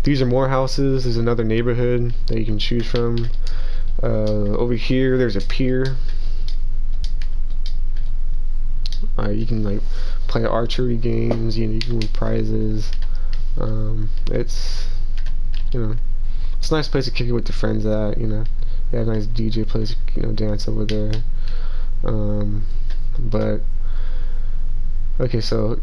These are more houses. There's another neighborhood that you can choose from. Over here there's a pier. You can like play archery games. You know, you can win prizes. It's, you know, it's a nice place to kick it with your friends at. You know, they have a nice DJ place, you know, dance over there. But okay, so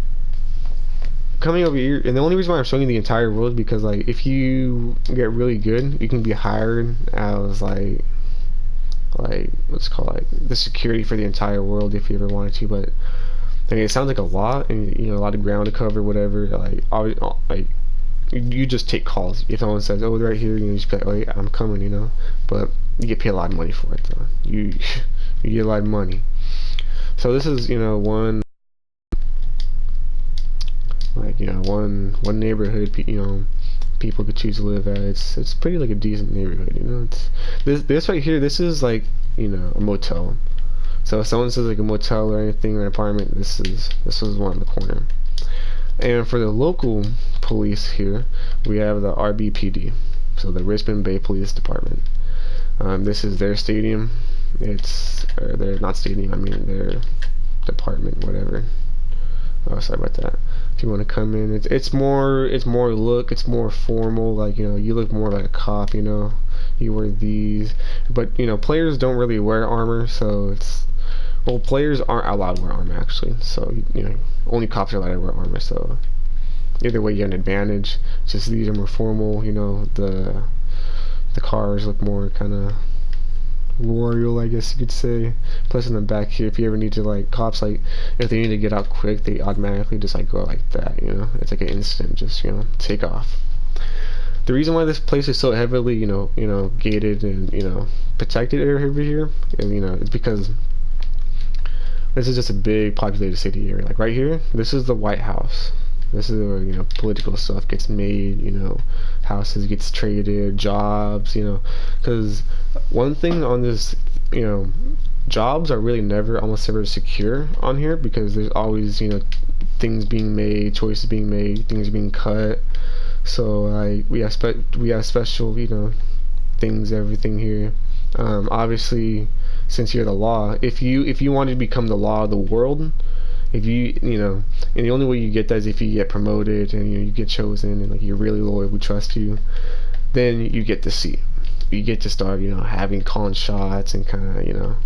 coming over here, and the only reason why I'm showing you the entire world is because, like, if you get really good, you can be hired as like what's called like the security for the entire world if you ever wanted to. But I mean, it sounds like a lot, and you know, a lot of ground to cover, whatever. Like you just take calls. If someone says, oh, they're right here, you know, you just be like, oh yeah, I'm coming, you know. But you get paid a lot of money for it, though. You get a lot of money. So this is, you know, one neighborhood, you know, people could choose to live at. It's pretty like a decent neighborhood, you know. It's this right here. This is like, you know, a motel. So if someone says like a motel or anything or an apartment, this is one in the corner. And for the local police here, we have the RBPD, so the Richmond Bay Police Department. This is their stadium. Or their, not stadium, I mean their department, whatever. Oh, sorry about that. If you want to come in, it's more formal. Like, you know, you look more like a cop. You know, you wear these, but you know, players don't really wear armor, so it's, well, players aren't allowed to wear armor actually. So you know, only cops are allowed to wear armor. So either way, you have an advantage. Just these are more formal. You know, the cars look more kind of royal, I guess you could say. Plus in the back here, if you ever need to, like, cops, like, if they need to get out quick, they automatically just like go like that, you know. It's like an instant, just, you know, take off. The reason why this place is so heavily, you know, gated and, you know, protected area over here, and, you know, it's because this is just a big populated city area. Like right here, this is the White House. This is where, you know, political stuff gets made, you know, houses gets traded, jobs, you know, because one thing on this, you know, jobs are really almost never secure on here, because there's always, you know, things being made, choices being made, things being cut. So like we have special, you know, things, everything here. Obviously, since you're the law, if you want to become the law of the world, if you know, and the only way you get that is if you get promoted and you get chosen and like you're really loyal, we trust you, then you get the seat. You get to start, you know, calling shots and kind of, you know,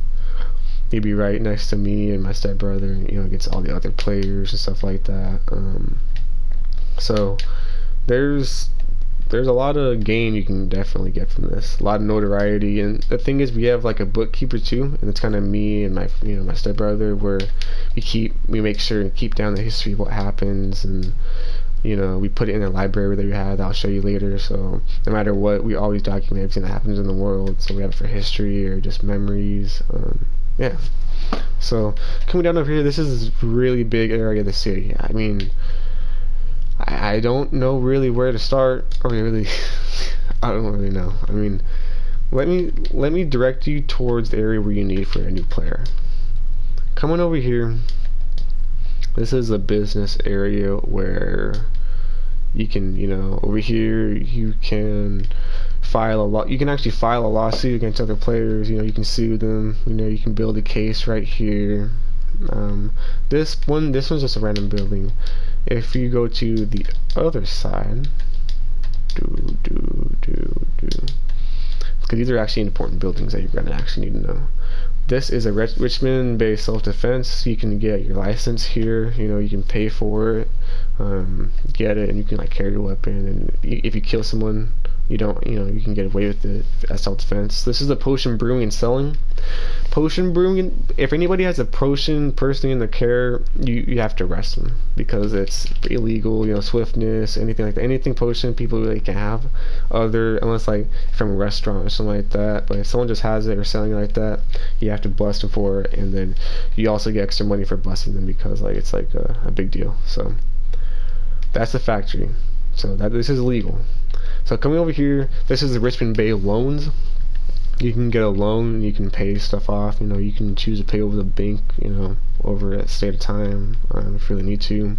you'd be right next to me and my stepbrother, you know, against all the other players and stuff like that. So there's a lot of gain you can definitely get from this, a lot of notoriety. And the thing is, we have like a bookkeeper too, and it's kind of me and my, you know, my stepbrother, where we make sure to keep down the history of what happens, and you know, we put it in a library that we have that I'll show you later. So no matter what, we always document everything that happens in the world, so we have it for history or just memories. Yeah, so coming down over here, this is a really big area of the city. I mean, I don't know really where to start, or really I don't really know. I mean, let me direct you towards the area where you need for a new player. Coming over here, this is a business area where you can, you know, over here you can you can actually file a lawsuit against other players. You know, you can sue them. You know, you can build a case right here. This one's just a random building. If you go to the other side, because these are actually important buildings that you're going to actually need to know. This is a Richmond Bay self-defense. You can get your license here. You know, you can pay for it, get it, and you can like carry your weapon. And if you kill someone, you can get away with it as self-defense. This is the potion brewing and selling. Potion brewing, if anybody has a potion personally in the care, you have to arrest them, because it's illegal. You know, swiftness, anything like that, anything potion, people really can't have, unless like from a restaurant or something like that. But if someone just has it or selling it like that, you have to bust them for it, and then you also get extra money for busting them, because like it's like a big deal. So that's the factory. So this is legal. So coming over here, this is the Richmond Bay loans. You can get a loan, you can pay stuff off. You know, you can choose to pay over the bank, you know, over a state of time, if you really need to.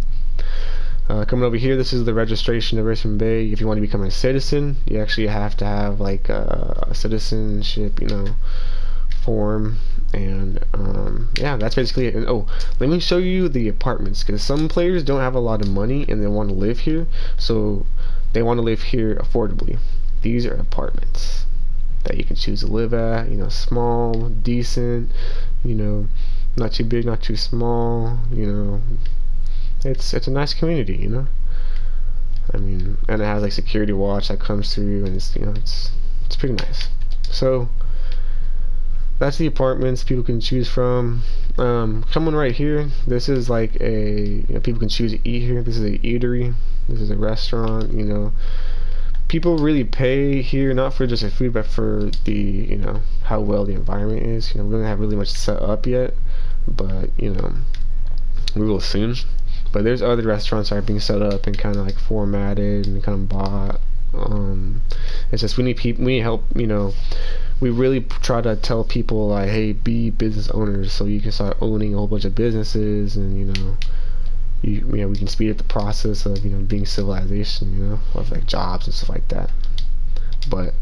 Coming over here, this is the registration of Richmond Bay. If you want to become a citizen, you actually have to have like a citizenship, you know, form. And yeah, that's basically it. And oh, let me show you the apartments, because some players don't have a lot of money and they want to live here, so they want to live here affordably. These are apartments that you can choose to live at. You know, small, decent, you know, not too big, not too small. You know, it's a nice community, you know. I mean, and it has like security watch that comes through, and it's, you know, it's pretty nice. So that's the apartments people can choose from. Coming right here, this is like a, people can choose to eat here. This is a eatery. This is a restaurant. People really pay here not for just the food, but for the how well the environment is. We don't have really much set up yet, but we will soon. But there's other restaurants that are being set up and kind of like formatted and kind of bought. It's just we need help. We really try to tell people like, hey, be business owners, so you can start owning a whole bunch of businesses, and we can speed up the process of being civilization, of like jobs and stuff like that. But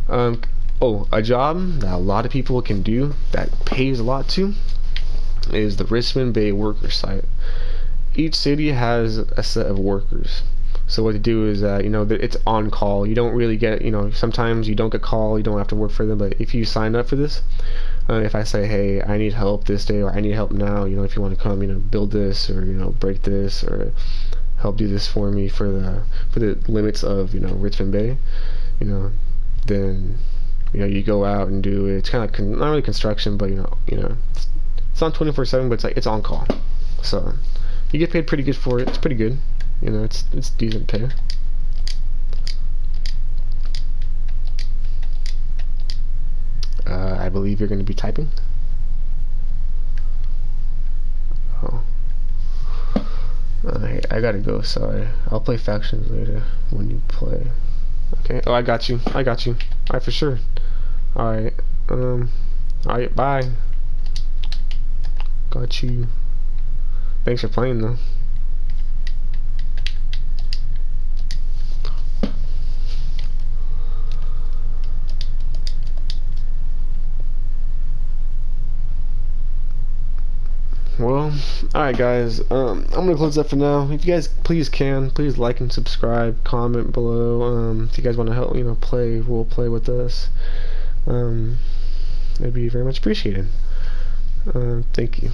a job that a lot of people can do that pays a lot too is the Richmond Bay worker site. Each city has a set of workers. So what they do is it's on call. You don't really get, sometimes you don't get call, you don't have to work for them, but if you sign up for this, if I say, hey, I need help this day, or I need help now, if you want to come, build this, or break this, or help do this for me for the limits of Richmond Bay, then you go out and do it. It's kind of like not really construction, but it's not 24/7, but it's on call. So you get paid pretty good for it. It's pretty good. It's decent pay. I believe you're going to be typing. Oh. I gotta go, sorry. I'll play factions later when you play. Okay. Oh, I got you. Alright, for sure. Alright. Alright, bye. Got you. Thanks for playing, though. Well, alright guys, I'm gonna close that for now. If you guys please like and subscribe, comment below, if you guys want to help play role play with us, it'd be very much appreciated. Thank you.